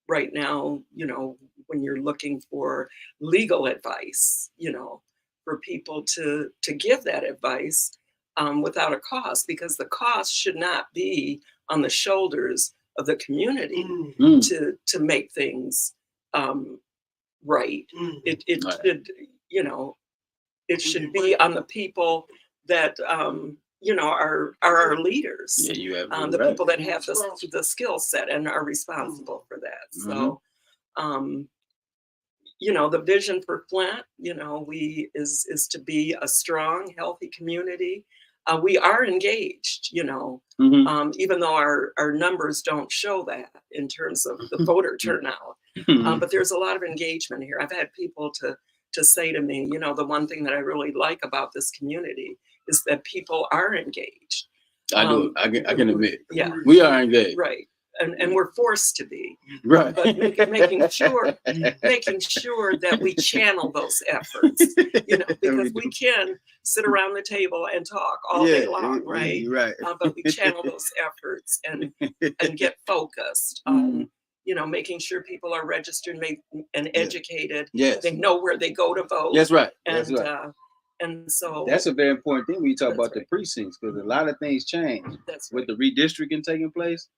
Right now, when you're looking for legal advice, for people to give that advice without a cost, because the cost should not be on the shoulders of the community to make things right. It should, it should be on the people that are our leaders. Yeah, you have the people that have the skill set and are responsible for that. So the vision for Flint, is to be a strong, healthy community. We are engaged, even though our numbers don't show that in terms of the voter turnout. But there's a lot of engagement here. I've had people to say to me, the one thing that I really like about this community is that people are engaged. I do. I can admit. Yeah. We are engaged. Right. and we're forced to be, right. but making sure that we channel those efforts, because we can sit around the table and talk all day long, right? Right. But we channel those efforts and get focused on, making sure people are registered and educated. Yes. They know where they go to vote. That's right. And so that's a very important thing when you talk about the precincts, because a lot of things change with the redistricting taking place.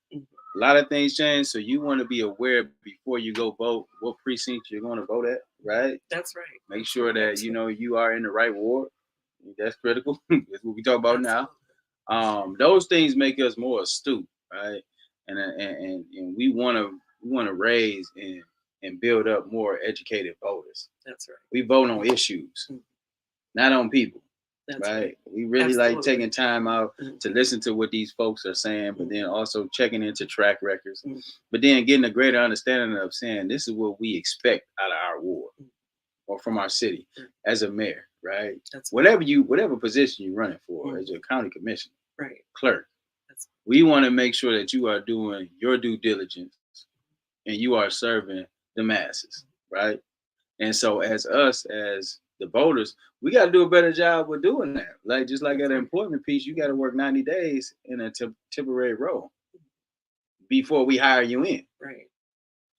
A lot of things change, so you want to be aware before you go vote what precinct you're going to vote at, right? That's right. Make sure that you are in the right ward. That's critical. That's what we talk about now. Those things make us more astute, right? And we want to raise and build up more educated voters. That's right. We vote on issues, not on people. That's right. We really like taking time out to listen to what these folks are saying, but then also checking into track records, but then getting a greater understanding of saying this is what we expect out of our ward or from our city as a mayor, right? Whatever position you're running for as a county commissioner, clerk, we want to make sure that you are doing your due diligence and you are serving the masses, right? And so as the voters, we got to do a better job with doing that. Like just like at an employment piece, you got to work 90 days in a temporary role before we hire you in. Right.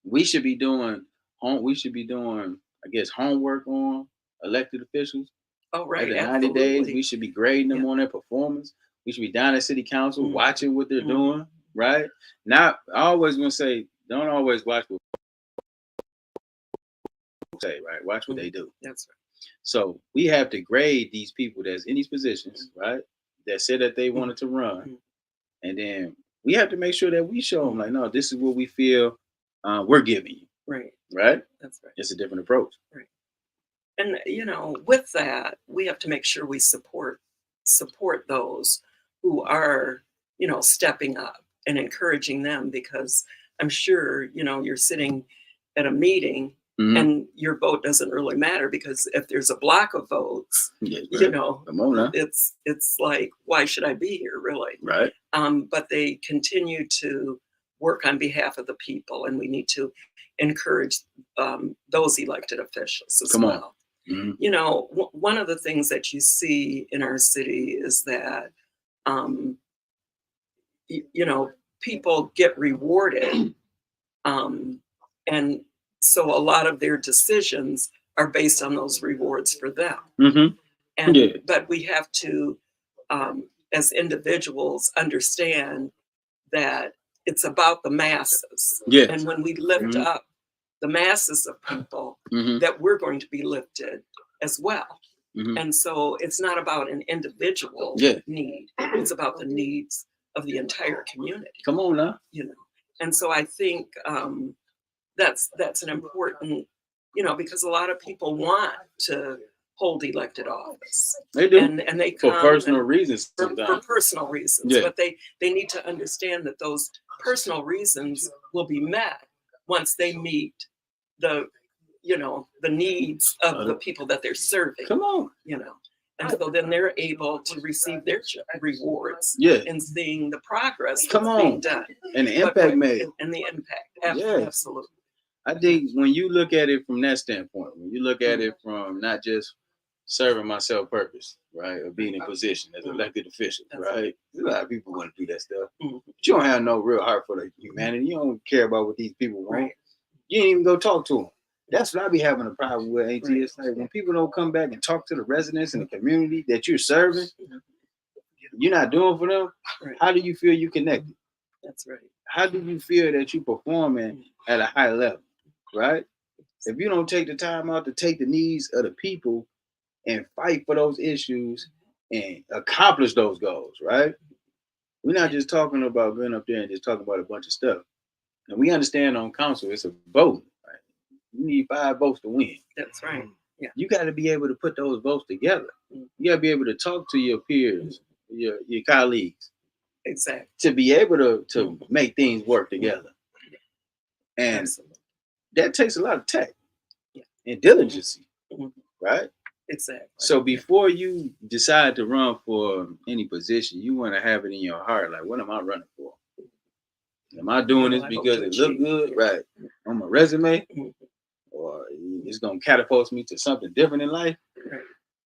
We should be doing I guess, homework on elected officials. Oh, right. Every 90 days, we should be grading them on their performance. We should be down at city council watching what they're doing, right? Now, I always want to say, don't always watch what they say, right? Watch what they do. That's right. So we have to grade these people that's in these positions, right? That said that they wanted to run. And then we have to make sure that we show them like, no, this is what we feel we're giving you. Right. Right? That's right. It's a different approach. Right. And, with that, we have to make sure we support those who are, stepping up and encouraging them, because I'm sure, you're sitting at a meeting and your vote doesn't really matter, because if there's a block of votes, Come on now. it's like, why should I be here, really? Right. But they continue to work on behalf of the people, and we need to encourage those elected officials as well. One of the things that you see in our city is that, people get rewarded, and so a lot of their decisions are based on those rewards for them. But we have to, as individuals, understand that it's about the masses. And when we lift up the masses of people, that we're going to be lifted as well. And so it's not about an individual need. It's about the needs of the entire community. Come on now. And so I think that's an important, because a lot of people want to hold elected office. They do. And they come for personal reasons. For personal reasons. But they need to understand that those personal reasons will be met once they meet the needs of the people that they're serving. Come on. And so then they're able to receive their rewards in seeing the progress being done. And the impact made. And the impact. Absolutely. I think when you look at it from that standpoint, when you look at it from not just serving my self purpose, right, or being in position as an elected official, right? A lot of people want to do that stuff. But you don't have no real heart for the humanity. You don't care about what these people want. You ain't even go talk to them. That's what I be having a problem with, AT. It's like when people don't come back and talk to the residents in the community that you're serving, you're not doing for them. How do you feel you connected? That's right. How do you feel that you performing at a high level, right? If you don't take the time out to take the needs of the people and fight for those issues and accomplish those goals, right? We're not just talking about going up there and just talking about a bunch of stuff. And we understand on council, it's a vote. Right? You need 5 votes to win. That's right. Yeah. You got to be able to put those votes together. You got to be able to talk to your peers, your colleagues. Exactly. To be able to make things work together. And that takes a lot of tech and diligence, right? Exactly. So before you decide to run for any position, you want to have it in your heart, like, what am I running for? Am I doing this because it look good, right, on my resume, or it's gonna catapult me to something different in life,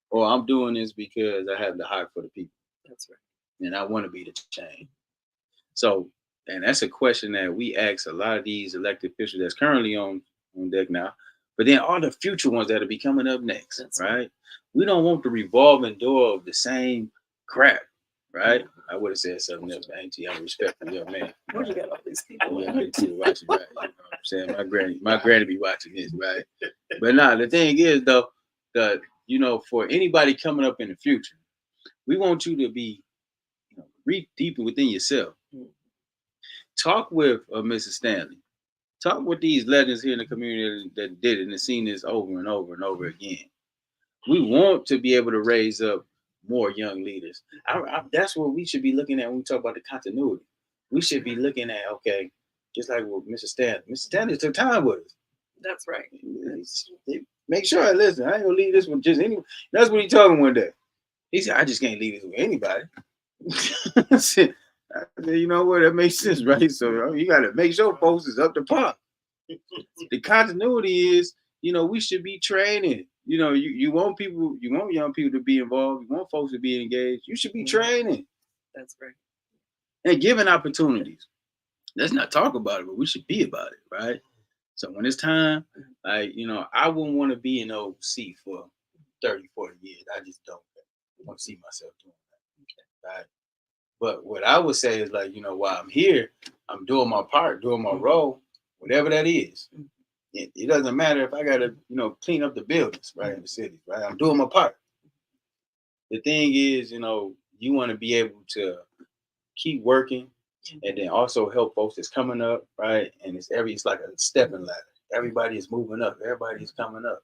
or I'm doing this because I have the heart for the people. That's right. And I want to be the change. So, and that's a question that we ask a lot of these elected officials that's currently on deck now, but then all the future ones that'll be coming up next, right? We don't want the revolving door of the same crap, right? I would have said something else, but Auntie, I'm respecting your man. What you got all these people? Yeah, watching, right? You know what I'm saying? My granny be watching this, right? But nah, the thing is though, for anybody coming up in the future, we want you to be, reach deep within yourself. Talk with Mrs. Stanley. Talk with these legends here in the community that did it and have seen this over and over and over again. We want to be able to raise up more young leaders. That's what we should be looking at when we talk about the continuity. We should be looking at, okay, just like with Mr. Stanley. Mr. Stanley took time with us. That's right. Make sure I listen. I ain't gonna leave this with just anyone. That's what he told me one day. He said, I just can't leave this with anybody. I said, you know what? That makes sense, right? So you got to make sure folks is up to par. The continuity is, we should be training. You want young people to be involved. You want folks to be engaged. You should be training. That's right. And giving opportunities. Let's not talk about it, but we should be about it, right? So when it's time, I wouldn't want to be in OC for 30, 40 years. I just don't want to see myself doing that. Right? But what I would say is while I'm here, I'm doing my part, doing my role, whatever that is. It doesn't matter if I got to, clean up the buildings, right, in the city, right? I'm doing my part. The thing is, you want to be able to keep working and then also help folks that's coming up, right? And it's like a stepping ladder. Everybody is moving up. Everybody is coming up.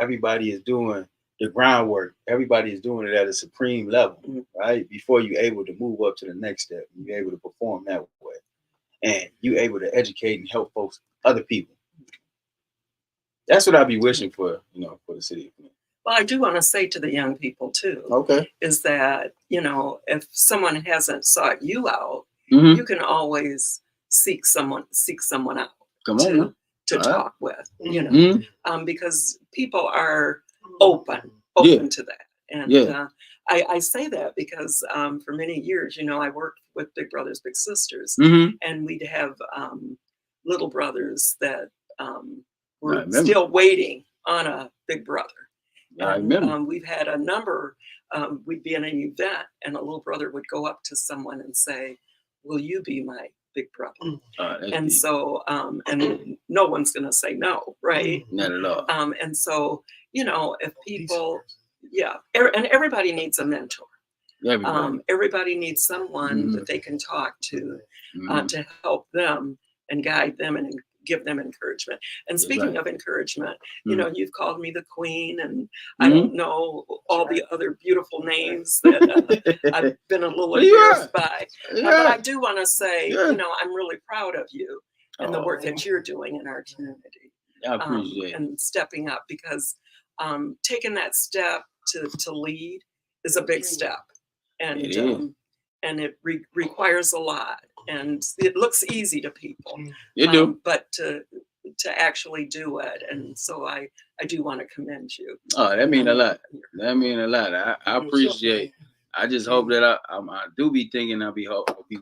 Everybody is doing the groundwork. Everybody is doing it at a supreme level, right? Before you're able to move up to the next step, you're able to perform that way. And you're able to educate and help folks, other people. That's what I'd be wishing for, for the city of Flint. Well, I do want to say to the young people too, is that, if someone hasn't sought you out, you can always seek someone out to talk with, because people are open to that. And I say that because for many years, I worked with Big Brothers Big Sisters, and we'd have little brothers that were still waiting on a big brother. I remember. We've had a number. We'd be in an event, and a little brother would go up to someone and say, "Will you be my big brother?" And so, and no one's going to say no, right? Not at all. And so, if people, and everybody needs a mentor. Everybody needs someone that they can talk to help them and guide them and give them encouragement. And speaking of encouragement, you've called me the queen, and I don't know all the other beautiful names that I've been a little embarrassed by. But I do want to say, I'm really proud of you and the work that you're doing in our community. I appreciate it. And stepping up, because taking that step to lead is a big step. And it requires a lot, and it looks easy to people. You do, but to actually do it, and so I do want to commend you. Oh, that means a lot. That means a lot. I appreciate. I just hope that I do be thinking I'll be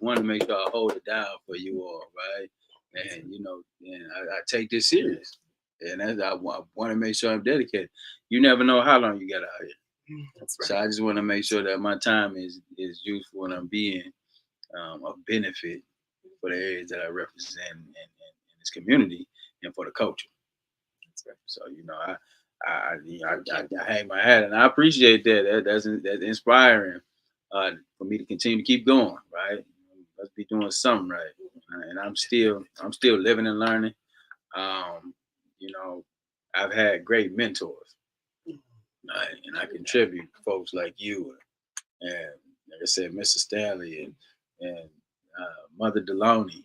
wanting to make sure I hold it down for you all, right? And and I take this serious, and I want to make sure I'm dedicated. You never know how long you got out here. That's right. So I just want to make sure that my time is useful and I'm being of benefit for the areas that I represent in this community and for the culture. That's right. So I hang my hat, and I appreciate that. That's inspiring for me to continue to keep going. Right, let's be doing something right, and I'm still living and learning. I've had great mentors. And I contribute to folks like you, and like I said, Mr. Stanley and Mother Deloney.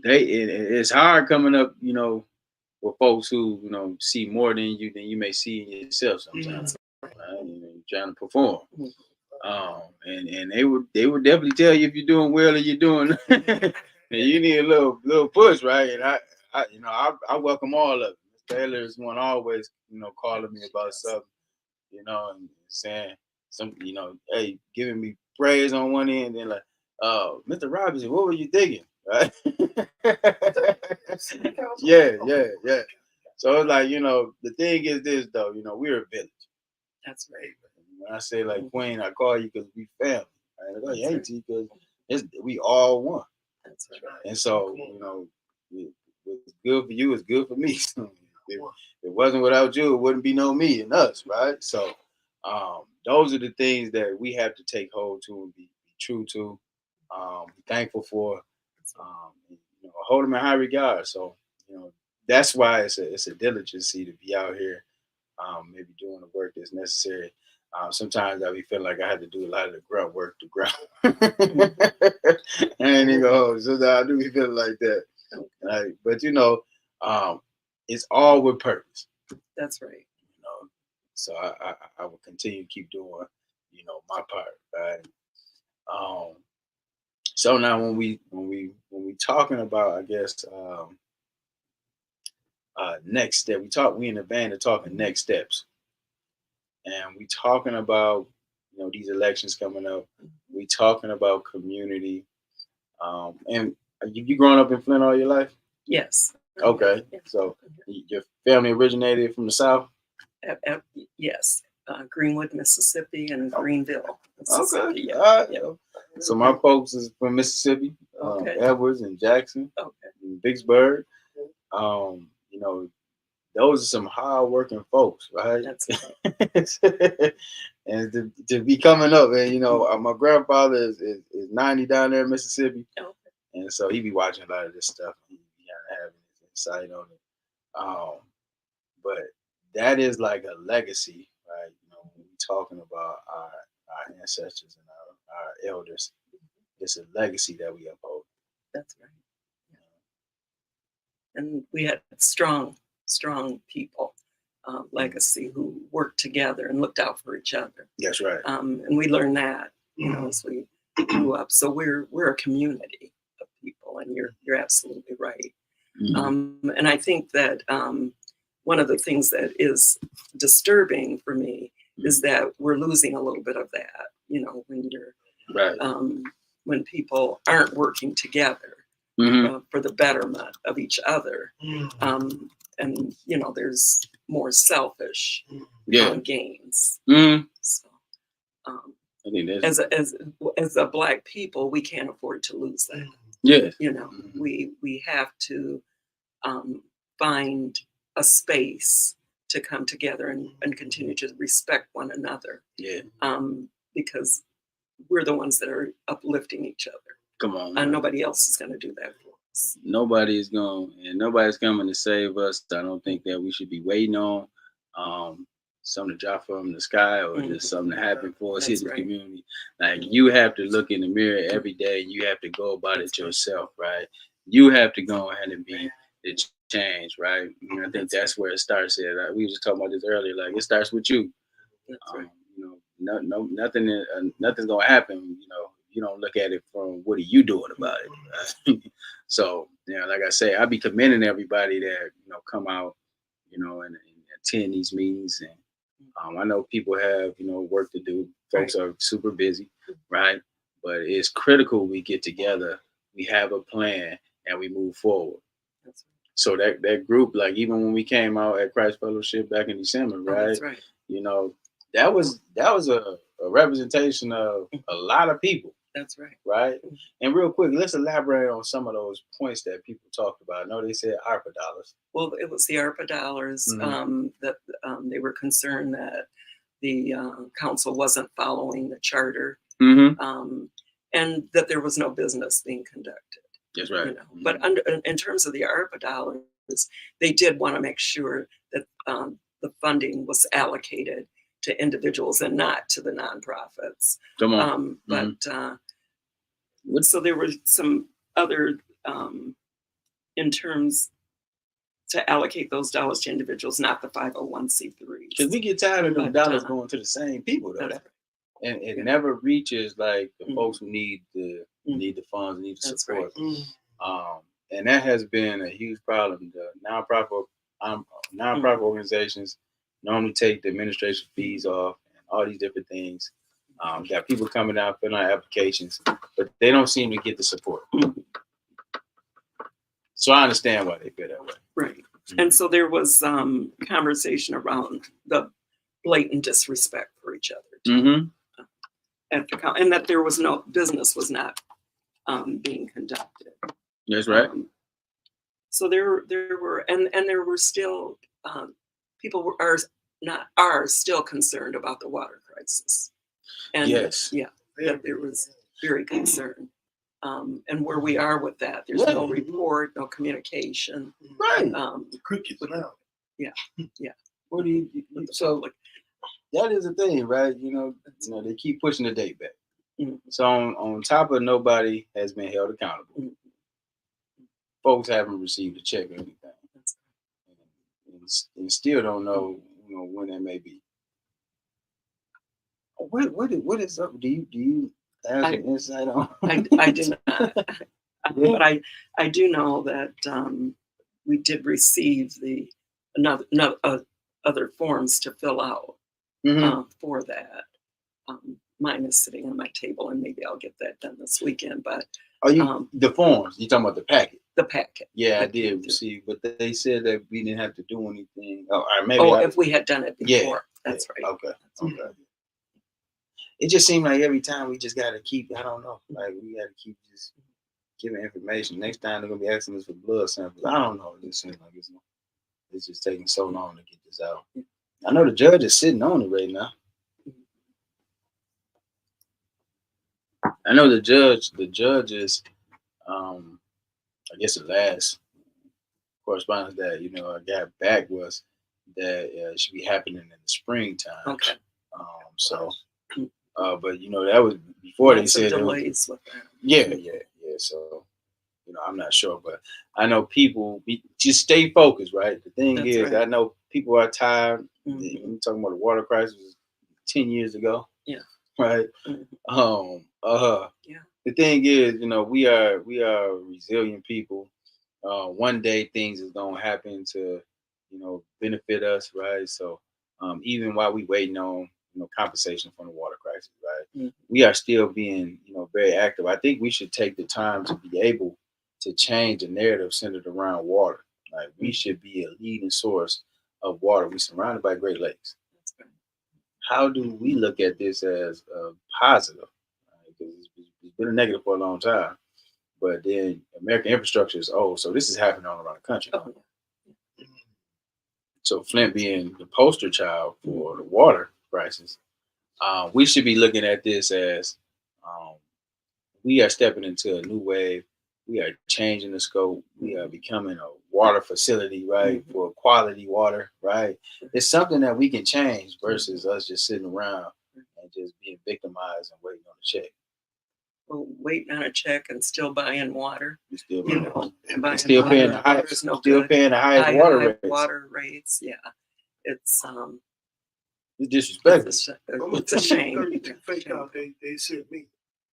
It's hard coming up, with folks who see more than you may see in yourself sometimes. Right? You're trying to perform, And they would definitely tell you if you're doing well or you're doing and you need a little push, right? And I welcome all of it. Taylor is one always, calling me about something, and saying some, hey, giving me praise on one end and like, Mr. Robinson, what were you thinking? Right? Yeah. So it's like, the thing is this though, we're a village. That's right. When I say like Queen, I call you because we family. Right? I go Yankee because we all one. That's right. And so, what's good for you is good for me. If it wasn't without you, it wouldn't be no me and us, right? So those are the things that we have to take hold to and be true to, be thankful for, hold them in high regard. So, that's why it's a diligency to be out here, maybe doing the work that's necessary. Sometimes I be feeling like I had to do a lot of the grunt work to ground. I ain't even hold. So I do be feeling like that. Right? But it's all with purpose. That's right. So I will continue to keep doing, my part. Right. So now when we talking about, I guess, next step, we in the van are talking next steps. And we talking about, these elections coming up. We talking about community. And you growing up in Flint all your life? Yes. Okay. So your family originated from the South? Yes. Greenwood, Mississippi, and Greenville, Mississippi. Okay. Yeah. All right. Yeah. So my folks is from Mississippi, Edwards and Jackson, and Vicksburg. Those are some hard-working folks, right? That's right. And to be coming up, and my grandfather is 90 down there in Mississippi, and so he be watching a lot of this stuff. He having his insight on it. But that is like a legacy, right? When we're talking about our ancestors and our elders, it's a legacy that we uphold. That's right. Yeah. And we had strong people, legacy, who worked together and looked out for each other. That's right. And we learned that, as we grew up. So we're a community of people, and you're absolutely right. Mm-hmm. And I think that one of the things that is disturbing for me is that we're losing a little bit of that. When you're right, when people aren't working together for the betterment of each other. And there's more selfish gains. So, I think as a Black people, we can't afford to lose that. Yeah, we have to find a space to come together and continue to respect one another. Yeah, because we're the ones that are uplifting each other. Come on, and nobody else is going to do that for us. Nobody's coming to save us. I don't think that we should be waiting on something to drop from the sky or just something to happen for us in the community. Like, you have to look in the mirror every day, and you have to go about it yourself, right? You have to go ahead and be the change, right? And I think that's where it starts. Here. We were just talking about this earlier. Like, it starts with you. Nothing's gonna happen. You don't look at it from what are you doing about it. Right? So, like I say, I be commending everybody that come out, and attend these meetings. And I know people have work to do. Folks are super busy, right? But it's critical we get together, we have a plan, and we move forward. So that group, like even when we came out at Christ Fellowship back in December, right? That's right. That was a representation of a lot of people. That's right. Right. And real quick, let's elaborate on some of those points that people talked about. I know they said ARPA dollars. Well, it was the ARPA dollars that they were concerned that the council wasn't following the charter, and that there was no business being conducted. That's right. But in terms of the ARPA dollars, they did want to make sure that the funding was allocated to individuals and not to the nonprofits. Come on. So there were some other in terms to allocate those dollars to individuals, not the 501c3s. Because we get tired of those dollars going to the same people, though. and it Yeah. never reaches like the Mhm. folks who need the funds, need the That's support. right. And that has been a huge problem. The nonprofit organizations normally take the administration fees off and all these different things. Got people coming out filling out applications, but they don't seem to get the support. Mhm. So I understand why they feel that way. Right. And so there was conversation around the blatant disrespect for each other too, at the and that there was no business was not being conducted. That's right. So there were and there were still people are still concerned about the water crisis. And Yes. yeah, that there was very concerned. And where we are with that, there's no report, no communication. Right. Crickets now. Yeah. What do you so that is the thing, right? You know, they keep pushing the date back. So on top of nobody has been held accountable. Folks haven't received a check or anything. And still don't know, when that may be. What is up? Do you have some insight on? I do not. But I do know that we did receive other forms to fill out for that. Mine is sitting on my table, and maybe I'll get that done this weekend. But the forms? You talking about the packet? The packet. Yeah, I did receive, but they said that we didn't have to do anything. If we had done it before. Yeah, that's right. Okay. It just seemed like every time we just got to keep. I don't know. Like we got to keep just giving information. Next time they're gonna be asking us for blood samples. I don't know. It just seems like it's just taking so long to get this out. I know the judge is sitting on it right now. I know the judge is, I guess the last correspondence that I got back was that it should be happening in the springtime. Okay. But that was before they said delays with that. Yeah. So I'm not sure, but I know people just stay focused, right? The thing is, I know people are tired. We're talking about the water crisis 10 years ago. Yeah. Right. Yeah. The thing is, we are resilient people. One day things is gonna happen to, benefit us, right? So, even while we waiting on, compensation from the water crisis, right? We are still being, very active. I think we should take the time to be able to change the narrative centered around water. Like we should be a leading source of water. We're surrounded by Great Lakes. How do we look at this as a positive? Because it's been a negative for a long time. But then American infrastructure is old, so this is happening all around the country. So Flint being the poster child for the water crisis, we should be looking at this as we are stepping into a new wave. We are changing the scope. We are becoming a water facility, right, for quality water, right? It's something that we can change versus us just sitting around and just being victimized and waiting on a check. Well, waiting on a check and still buying water. Still paying the highest water rates. Yeah, it's disrespectful. It's a shame.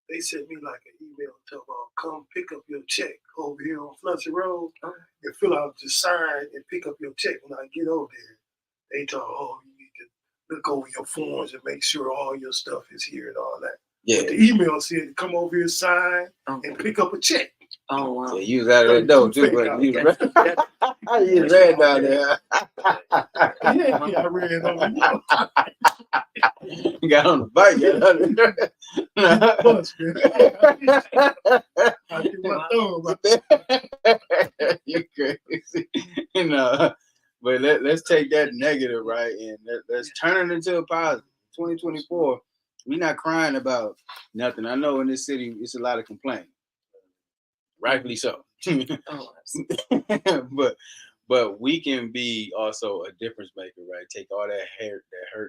They sent me like an email to come pick up your check over here on Fli-City Road and fill out the sign and pick up your check. When I get over there, they told, you need to look over your forms and make sure all your stuff is here and all that. Yeah. But the email said, come over here, sign, and pick up a check. Oh, wow. Yeah, you was out of that door too, but you was red down there. I read over. You got on the bike. You crazy. But let's take that negative, right? And let's turn it into a positive. 2024, we're not crying about nothing. I know in this city, it's a lot of complaining. Rightfully so. But we can be also a difference maker, right? Take all that hurt,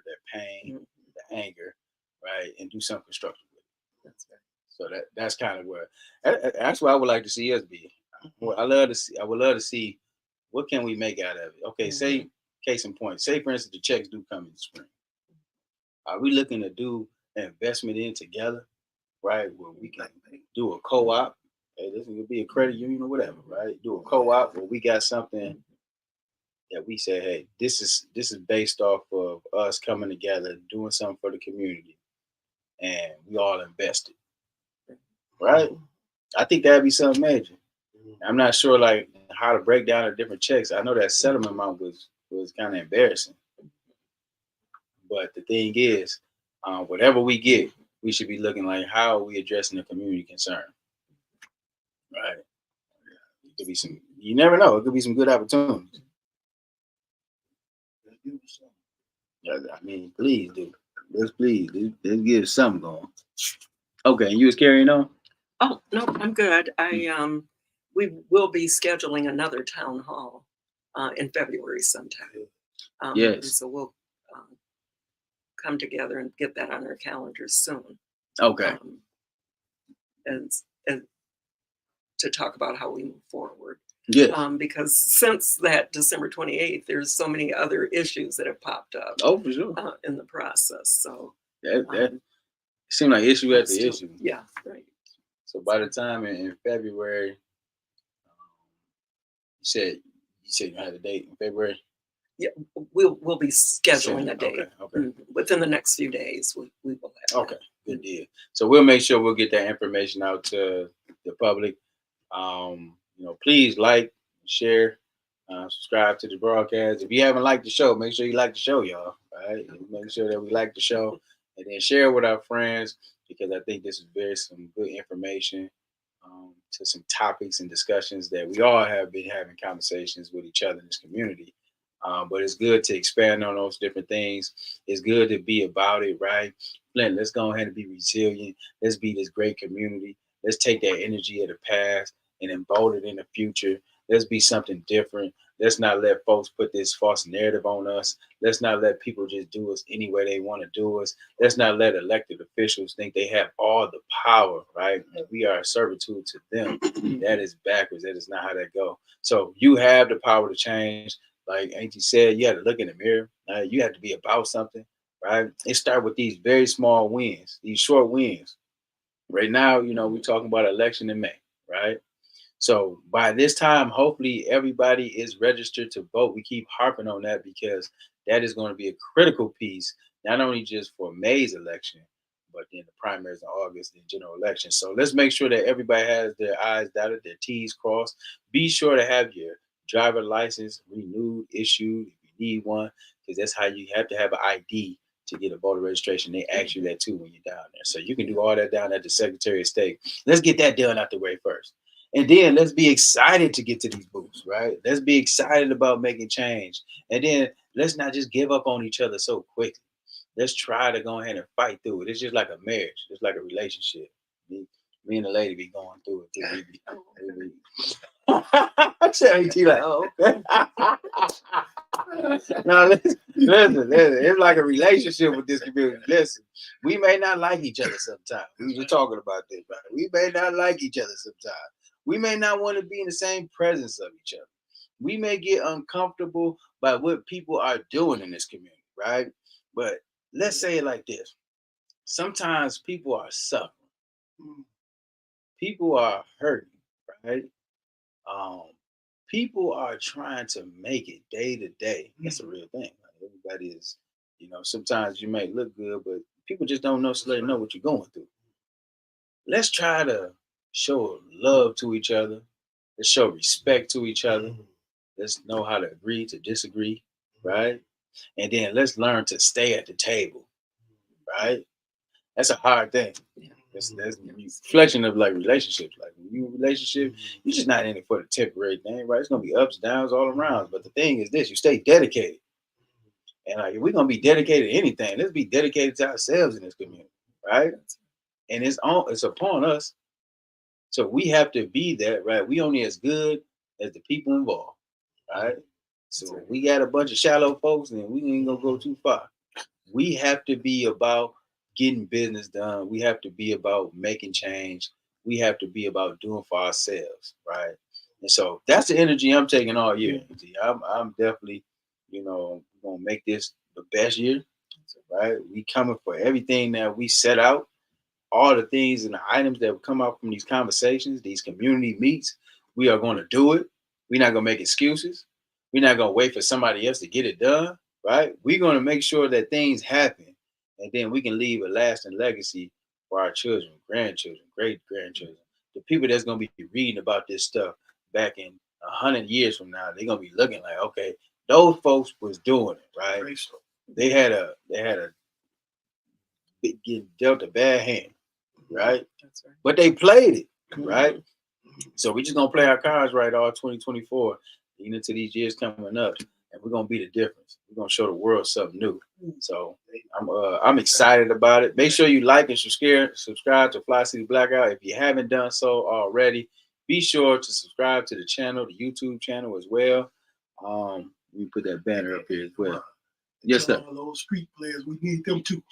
that pain, the anger, right, and do something constructive with it. That's right. So that's kind of where that's where I would like to see us be. I would love to see what can we make out of it. Okay, say case in point. Say for instance the checks do come in the spring. Are we looking to do investment in together, right? Where we can do a co-op. Hey, this could be a credit union or whatever, right? Do a co-op where we got something that we say, hey, this is based off of us coming together, doing something for the community, and we all invested, right? I think that'd be something major. I'm not sure like how to break down the different checks. I know that settlement amount was kind of embarrassing, but the thing is, whatever we get, we should be looking like how are we addressing the community concern, right? It could be some. You never know. It could be some good opportunities. Yeah, I mean, please do. Let's get something going. Okay, you was carrying on. Oh no, I'm good. We will be scheduling another town hall in February sometime. Yes. So we'll come together and get that on our calendars soon. Okay. And to talk about how we move forward. Yes. Because since that December 28th, there's so many other issues that have popped up. Oh, for sure. In the process. So that seemed like issue after issue. Yeah, right. So by the time in February, you said you had a date in February. Yeah, we'll be scheduling a date. Okay. Within the next few days. We will have. Okay, good deal. So we'll make sure we'll get that information out to the public. Please like, share, subscribe to the broadcast. If you haven't liked the show, make sure you like the show, y'all. Right? Make sure that we like the show, and then share with our friends because I think this is some good information to some topics and discussions that we all have been having conversations with each other in this community. But it's good to expand on those different things. It's good to be about it, right? Flint, let's go ahead and be resilient. Let's be this great community. Let's take that energy of the past and embody it in the future. Let's be something different. Let's not let folks put this false narrative on us. Let's not let people just do us any way they want to do us. Let's not let elected officials think they have all the power, right? And we are a servitude to them. That is backwards. That is not how that goes. So you have the power to change. Like Auntie said, you have to look in the mirror. You have to be about something, right? It starts with these very small wins, these short wins. Right now, we're talking about election in May, right? So by this time, hopefully everybody is registered to vote. We keep harping on that because that is going to be a critical piece, not only just for May's election, but then the primaries in August, the general election. So let's make sure that everybody has their I's dotted, their T's crossed. Be sure to have your driver license renewed, issued, if you need one, because that's how you have to have an ID to get a voter registration. They ask you that too when you're down there. So you can do all that down at the Secretary of State. Let's get that done out the way first. And then let's be excited to get to these booths, right? Let's be excited about making change. And then let's not just give up on each other so quickly. Let's try to go ahead and fight through it. It's just like a marriage. It's like a relationship. Me and the lady be going through it. I tell you, like, oh, okay. Now, listen. It's like a relationship with this community. Listen, we may not like each other sometimes. We were talking about this, right? We may not like each other sometimes. We may not want to be in the same presence of each other. We may get uncomfortable by what people are doing in this community, right? But let's say it like this. Sometimes people are suffering. People are hurting, right? People are trying to make it day to day. That's a real thing. Right? Everybody is, sometimes you may look good, but people just don't necessarily know what you're going through. Let's try to show love to each other. Let's show respect to each other. Let's know how to agree to disagree, right? And then let's learn to stay at the table, right? That's a hard thing. That's a reflection of like relationships. Like when you in a relationship, you're just not in it for the temporary thing, right? It's gonna be ups, downs all around. But the thing is this: you stay dedicated. And like if we're gonna be dedicated to anything, let's be dedicated to ourselves in this community, right? And it's upon us. So we have to be that, right? We only as good as the people involved, right? So we got a bunch of shallow folks, and we ain't gonna go too far. We have to be about getting business done. We have to be about making change. We have to be about doing for ourselves, right? And so that's the energy I'm taking all year. I'm definitely, gonna make this the best year right? We coming for everything that we set out, all the things and the items that come out from these conversations, these community meets. We are going to do it. We're not going to make excuses. We're not going to wait for somebody else to get it done, right? We're going to make sure that things happen, and then we can leave a lasting legacy for our children, grandchildren, great grandchildren, the people that's going to be reading about this stuff back in 100 years from now. They're going to be looking like, okay, those folks was doing it, right? They had a getting dealt a bad hand, right? That's right. But they played it, right? So we just gonna play our cards right all 2024, even into these years coming up, and we're gonna be the difference. We're gonna show the world something new. So I'm excited about it. Make sure you like and subscribe to Fli-City Blackout if you haven't done so already. Be sure to subscribe to the channel, the YouTube channel as well. Let me put that banner up here as well. Yes, sir. Those street players, we need them too.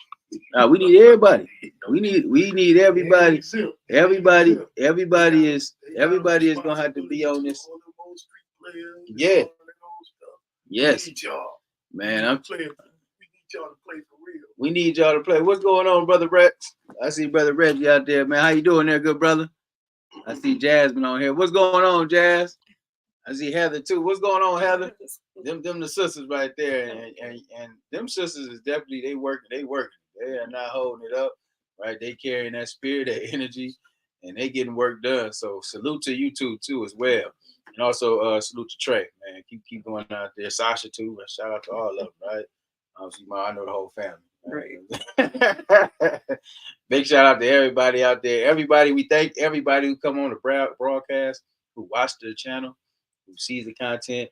We need everybody. We need everybody. Everybody is gonna have to be on this. Yeah. Yes. Man, we need y'all to play for real. We need y'all to play. What's going on, Brother Rhett? I see Brother Reggie out there, man. How you doing there, good brother? I see Jasmine on here. What's going on, Jazz? I see Heather too. What's going on, Heather? Them the sisters right there, and them sisters is definitely they working. They are not holding it up, right? They carrying that spirit, that energy, and they getting work done. So salute to you too as well, and also salute to Trey, man. Keep going out there. Sasha too. Shout out to all of them, right? I know the whole family. Right. Big shout out to everybody out there. We thank everybody who come on the broadcast, who watch the channel, who sees the content,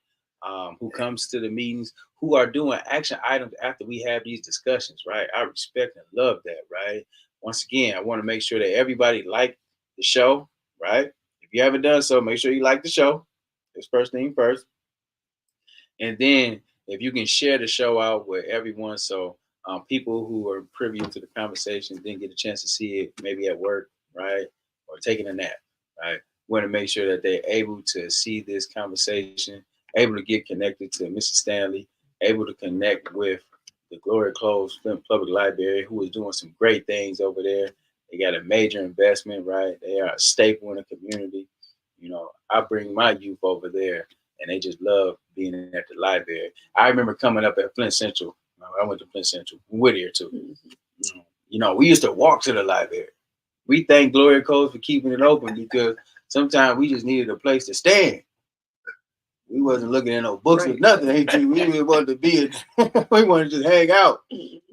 who comes to the meetings, who are doing action items after we have these discussions, right? I respect and love that, right? Once again, I want to make sure that everybody like the show, right? If you haven't done so, make sure you like the show. That's first thing first. And then if you can share the show out with everyone, so people who are privy to the conversation didn't get a chance to see it, maybe at work, right? Or taking a nap, right? We want to make sure that they're able to see this conversation, able to get connected to Mr. Stanley, able to connect with the Glory Close Flint Public Library, who is doing some great things over there. They got a major investment, right? They are a staple in the community. You know, I bring my youth over there, and they just love being at the library. I remember coming up at Flint Central. I went to Flint Central, Whittier too. Mm-hmm. You know, we used to walk to the library. We thank Glory Codes for keeping it open because sometimes we just needed a place to stand. We wasn't looking at no books or nothing. We wanted to be we wanted to just hang out,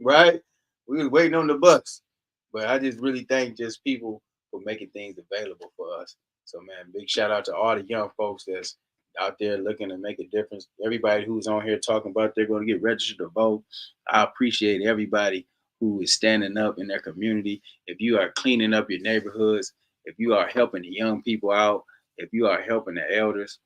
right? We was waiting on the bus. But I just really thank just people for making things available for us. So man, big shout out to all the young folks that's out there looking to make a difference. Everybody who's on here talking about they're going to get registered to vote. I appreciate everybody who is standing up in their community. If you are cleaning up your neighborhoods, if you are helping the young people out, if you are helping the elders,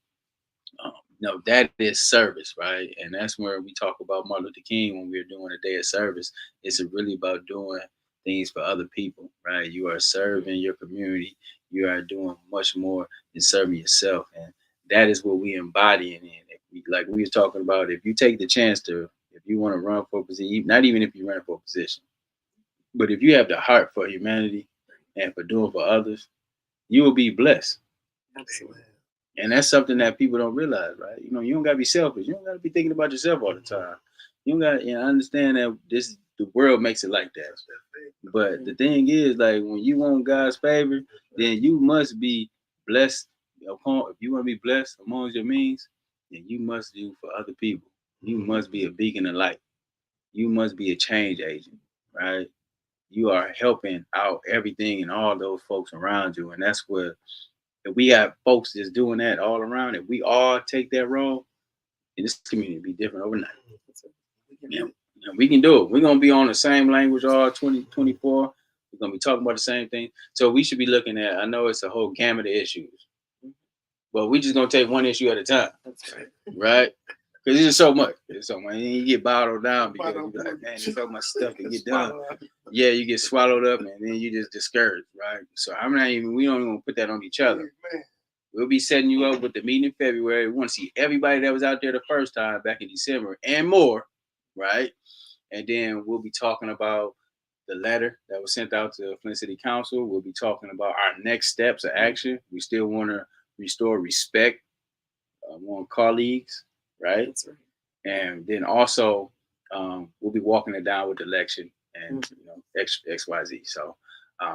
that is service, right? And that's where we talk about Martin Luther King when we're doing a day of service. It's really about doing things for other people, right? You are serving your community. You are doing much more than serving yourself. And that is what we embody in. Like we were talking about, if you take the chance to, if you want to run for a position, not even if you run for a position, but if you have the heart for humanity and for doing for others, you will be blessed. Absolutely. And that's something that people don't realize, right? You know, you don't gotta be selfish. You don't gotta be thinking about yourself all the time. You don't gotta, I understand that the world makes it like that. But the thing is, like, when you want God's favor, then you must be blessed upon. If you want to be blessed among your means, then you must do for other people. You must be a beacon of light. You must be a change agent, right? You are helping out everything and all those folks around you, and that's where. If we have folks that's doing that all around, if we all take that role, in this community be different overnight. We can do it. We're going to be on the same language all 2024. We're going to be talking about the same thing. So we should be looking at, I know it's a whole gamut of issues, but we just going to take one issue at a time. That's right. Right? Because it's just so much. There's so much. And you get bottled down because you're like, man, there's so much stuff to get done. Yeah, you get swallowed up and then you just discouraged, right? So we don't even put that on each other. We'll be setting you up with the meeting in February. We want to see everybody that was out there the first time back in December and more, right? And then we'll be talking about the letter that was sent out to Flint City Council. We'll be talking about our next steps of action. We still want to restore respect among colleagues, right? That's right. And then also we'll be walking it down with the election and XYZ. So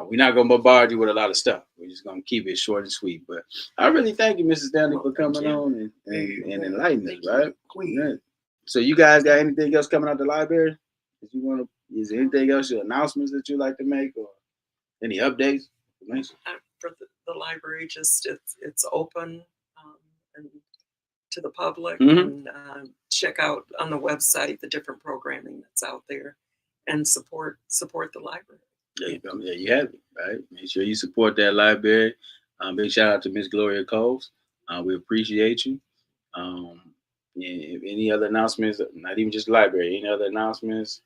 we're not gonna bombard you with a lot of stuff. We're just gonna keep it short and sweet. But I really thank you, Mrs. Stanley, for coming on and enlightening us, right? Yeah. So you guys got anything else coming out the library? Is there anything else, your announcements that you like to make, or any updates? For the library, just it's open and to the public, and check out on the website the different programming that's out there, and support the library. There you go. There you have it, right? Make sure you support that library. Big shout out to Miss Gloria Coles. We appreciate you. Any other announcements? Not even just library. Any other announcements?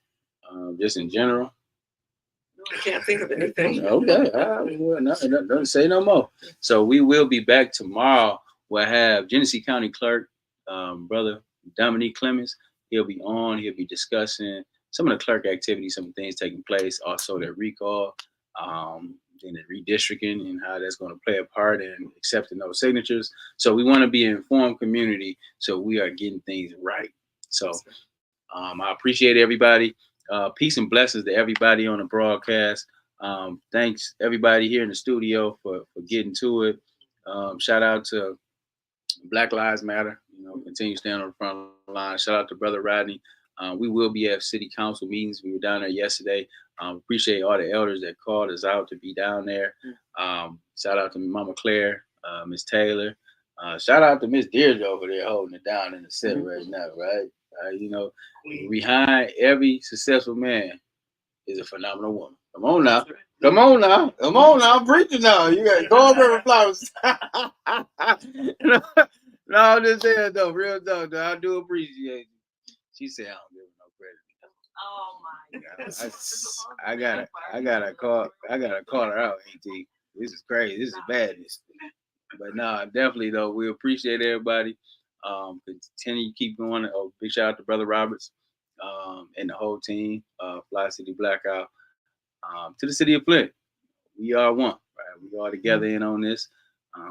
Just in general? No, I can't think of anything. Okay. Well, no, don't say no more. So we will be back tomorrow. We'll have Genesee County Clerk, Brother Dominique Clemens. He'll be on. He'll be discussing some of the clerk activities, some things taking place, also the recall, then the redistricting and how that's going to play a part in accepting those signatures. So we want to be an informed community, so we are getting things right. So I appreciate everybody. Peace and blessings to everybody on the broadcast. Thanks everybody here in the studio for getting to it. Shout out to Black Lives Matter. Continue staying on the front line. Shout out to Brother Rodney. We will be at city council meetings. We were down there yesterday. Appreciate all the elders that called us out to be down there. Shout out to Mama Claire, Miss Taylor. Shout out to Miss Deirdre over there holding it down in the city right now, right? Behind every successful man is a phenomenal woman. Come on now. Come on now. Come on now. I'm preaching now. You got to go over and flowers. No, I'm just saying though, real talk, though. I do appreciate you. She said I don't give her no credit. Oh my God. I gotta call her out, AT. This is crazy. This is badness. But no, definitely though, we appreciate everybody. Continue to keep going. Big shout out to Brother Roberts and the whole team, Fli-City Blackout, to the City of Flint. We are one, right? We are together in on this.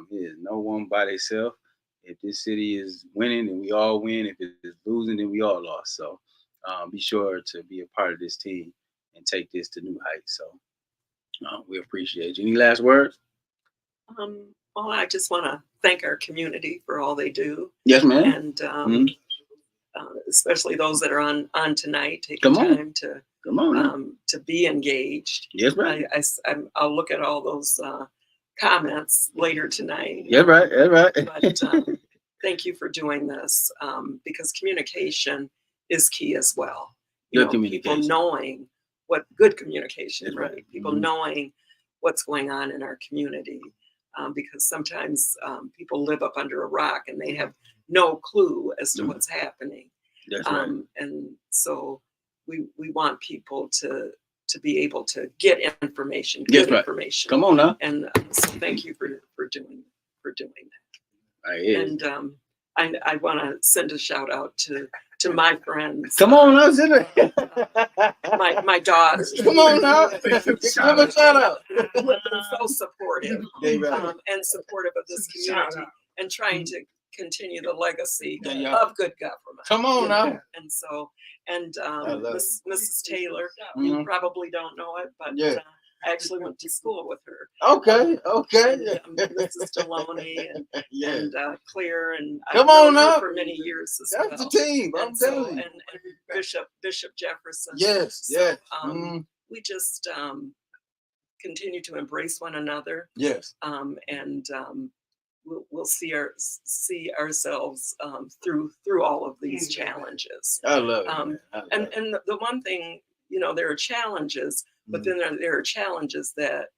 There's no one by themselves. If this city is winning, then we all win. If it's losing, then we all lost. So be sure to be a part of this team and take this to new heights. So we appreciate you. Any last words? Well, I just want to thank our community for all they do. Yes, ma'am. And especially those that are on tonight, taking time to be engaged. Yes, ma'am. I'll look at all those comments later tonight. Yeah, right. Yeah, right. But thank you for doing this, because communication is key as well. Good communication. People knowing what good communication, That's right? People knowing what's going on in our community, because sometimes people live up under a rock and they have no clue as to what's happening. That's right. And so we want people to be able to get information, good information. Come on now. And so thank you for doing that. Right here. And I want to send a shout out to my friends. Come on now, Zilla. my daughters. Come on now. Give a shout out. So supportive and supportive of this community and trying to continue the legacy of good government. Come on now. And so, Mrs. Taylor, you probably don't know it, but I actually went to school with her. Okay. And, Mrs. Deloney and Claire, and Come I've on known her now. for many years as That's well. the team. I'm telling you. And Bishop Jefferson. Yes. So, we just continue to embrace one another. Yes. And we'll see ourselves through all of these challenges. I love it. And the one thing, there are challenges, but then there are challenges that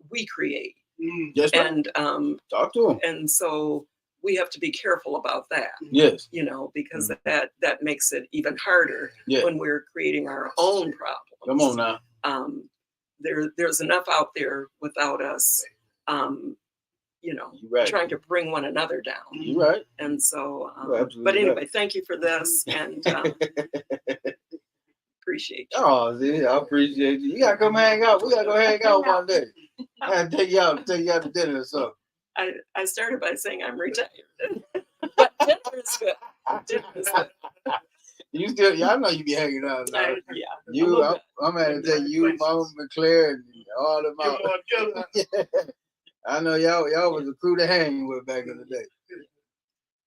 we create. Yes, and talk to them. And so we have to be careful about that. Yes. Because that makes it even harder when we're creating our own problems. Come on now. There's enough out there without us. Trying to bring one another down. You're right. And so, but anyway, thank you for this. And appreciate you. Oh, see, I appreciate you. You gotta come hang out. We gotta go hang out one day. I gotta take you out to dinner or something. I started by saying I'm retired. But dinner is good. Dinner is good. You still, I know you be hanging out now. Yeah. I'm at to take you, Mama McClare, and all them out. I know y'all was a crew to hang with back in the day.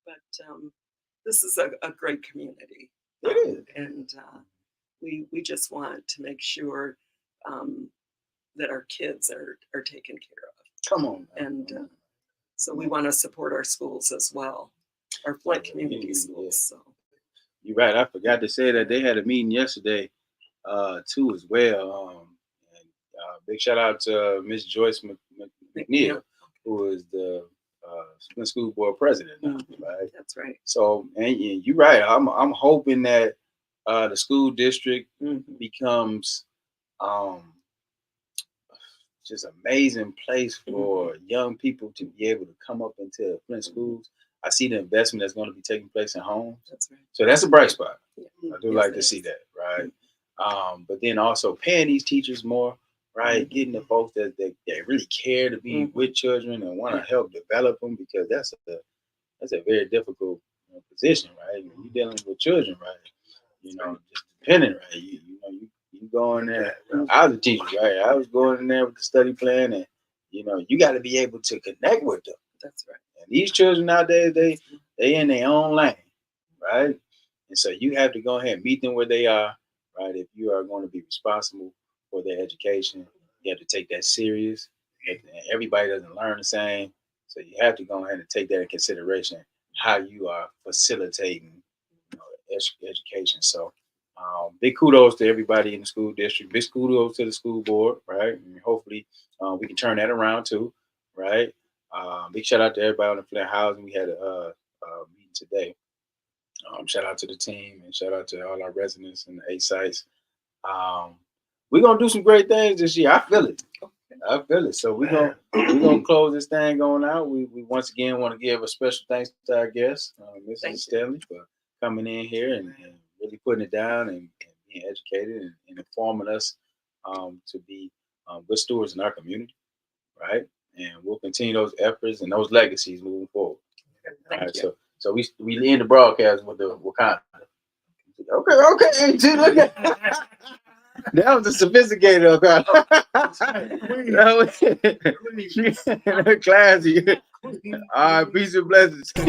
But this is a great community. It is. And we just want to make sure that our kids are taken care of. Come on. And so we want to support our schools as well, our Flint community schools. So. You're right. I forgot to say that they had a meeting yesterday, too, as well. Big shout out to Miss Joyce McNeil, who is the Flint School Board president now, right? That's right. So, and you're right. I'm hoping that the school district becomes just an amazing place for young people to be able to come up into Flint schools. I see the investment that's going to be taking place in homes. That's right. So that's a bright spot. Yeah. I do like to see that, right? But then also paying these teachers more, right? Getting the folks that really care to be with children and want to help develop them, because that's a very difficult position, right? When you're dealing with children, right? Just dependent, right? You go in there. I was a teacher, right? I was going in there with the study plan, and you got to be able to connect with them. That's right. And these children nowadays, they in their own lane, right? And so you have to go ahead and meet them where they are, right? If you are going to be responsible for their education, you have to take that serious. Everybody doesn't learn the same, so you have to go ahead and take that in consideration, how you are facilitating education. So big kudos to everybody in the school district. Big kudos to the school board, right? And hopefully we can turn that around too, right? Big shout out to everybody on the Flint Housing. We had a meeting today. Shout out to the team and shout out to all our residents in the 8 sites. We're gonna do some great things this year. I feel it. So we're gonna close this thing going out. We once again want to give a special thanks to our guest, Mrs. Stanley, for coming in here and really putting it down and being educated and informing us to be good stewards in our community, right? And we'll continue those efforts and those legacies moving forward. All right, so we end the broadcast with the Wakanda. Okay. See, look at that was a sophisticated Wakanda. That was classy. All right, peace and blessings. We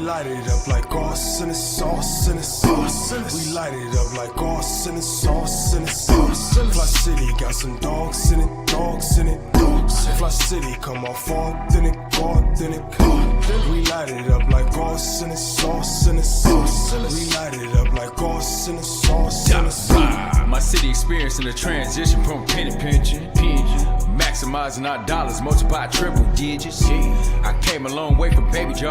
light it up like sauce and sauce and sauce. We light it up like sauce and sauce and sauce. Fli-City got some dogs in it, dogs in it, dogs. Fli-City come off authentic, authentic. We light it up like sauce and sauce and sauce. We light it up like sauce and sauce and sauce. My city experiencing a transition from penny pinching, maximizing our dollars, multiply triple digits. I came a long way from baby jar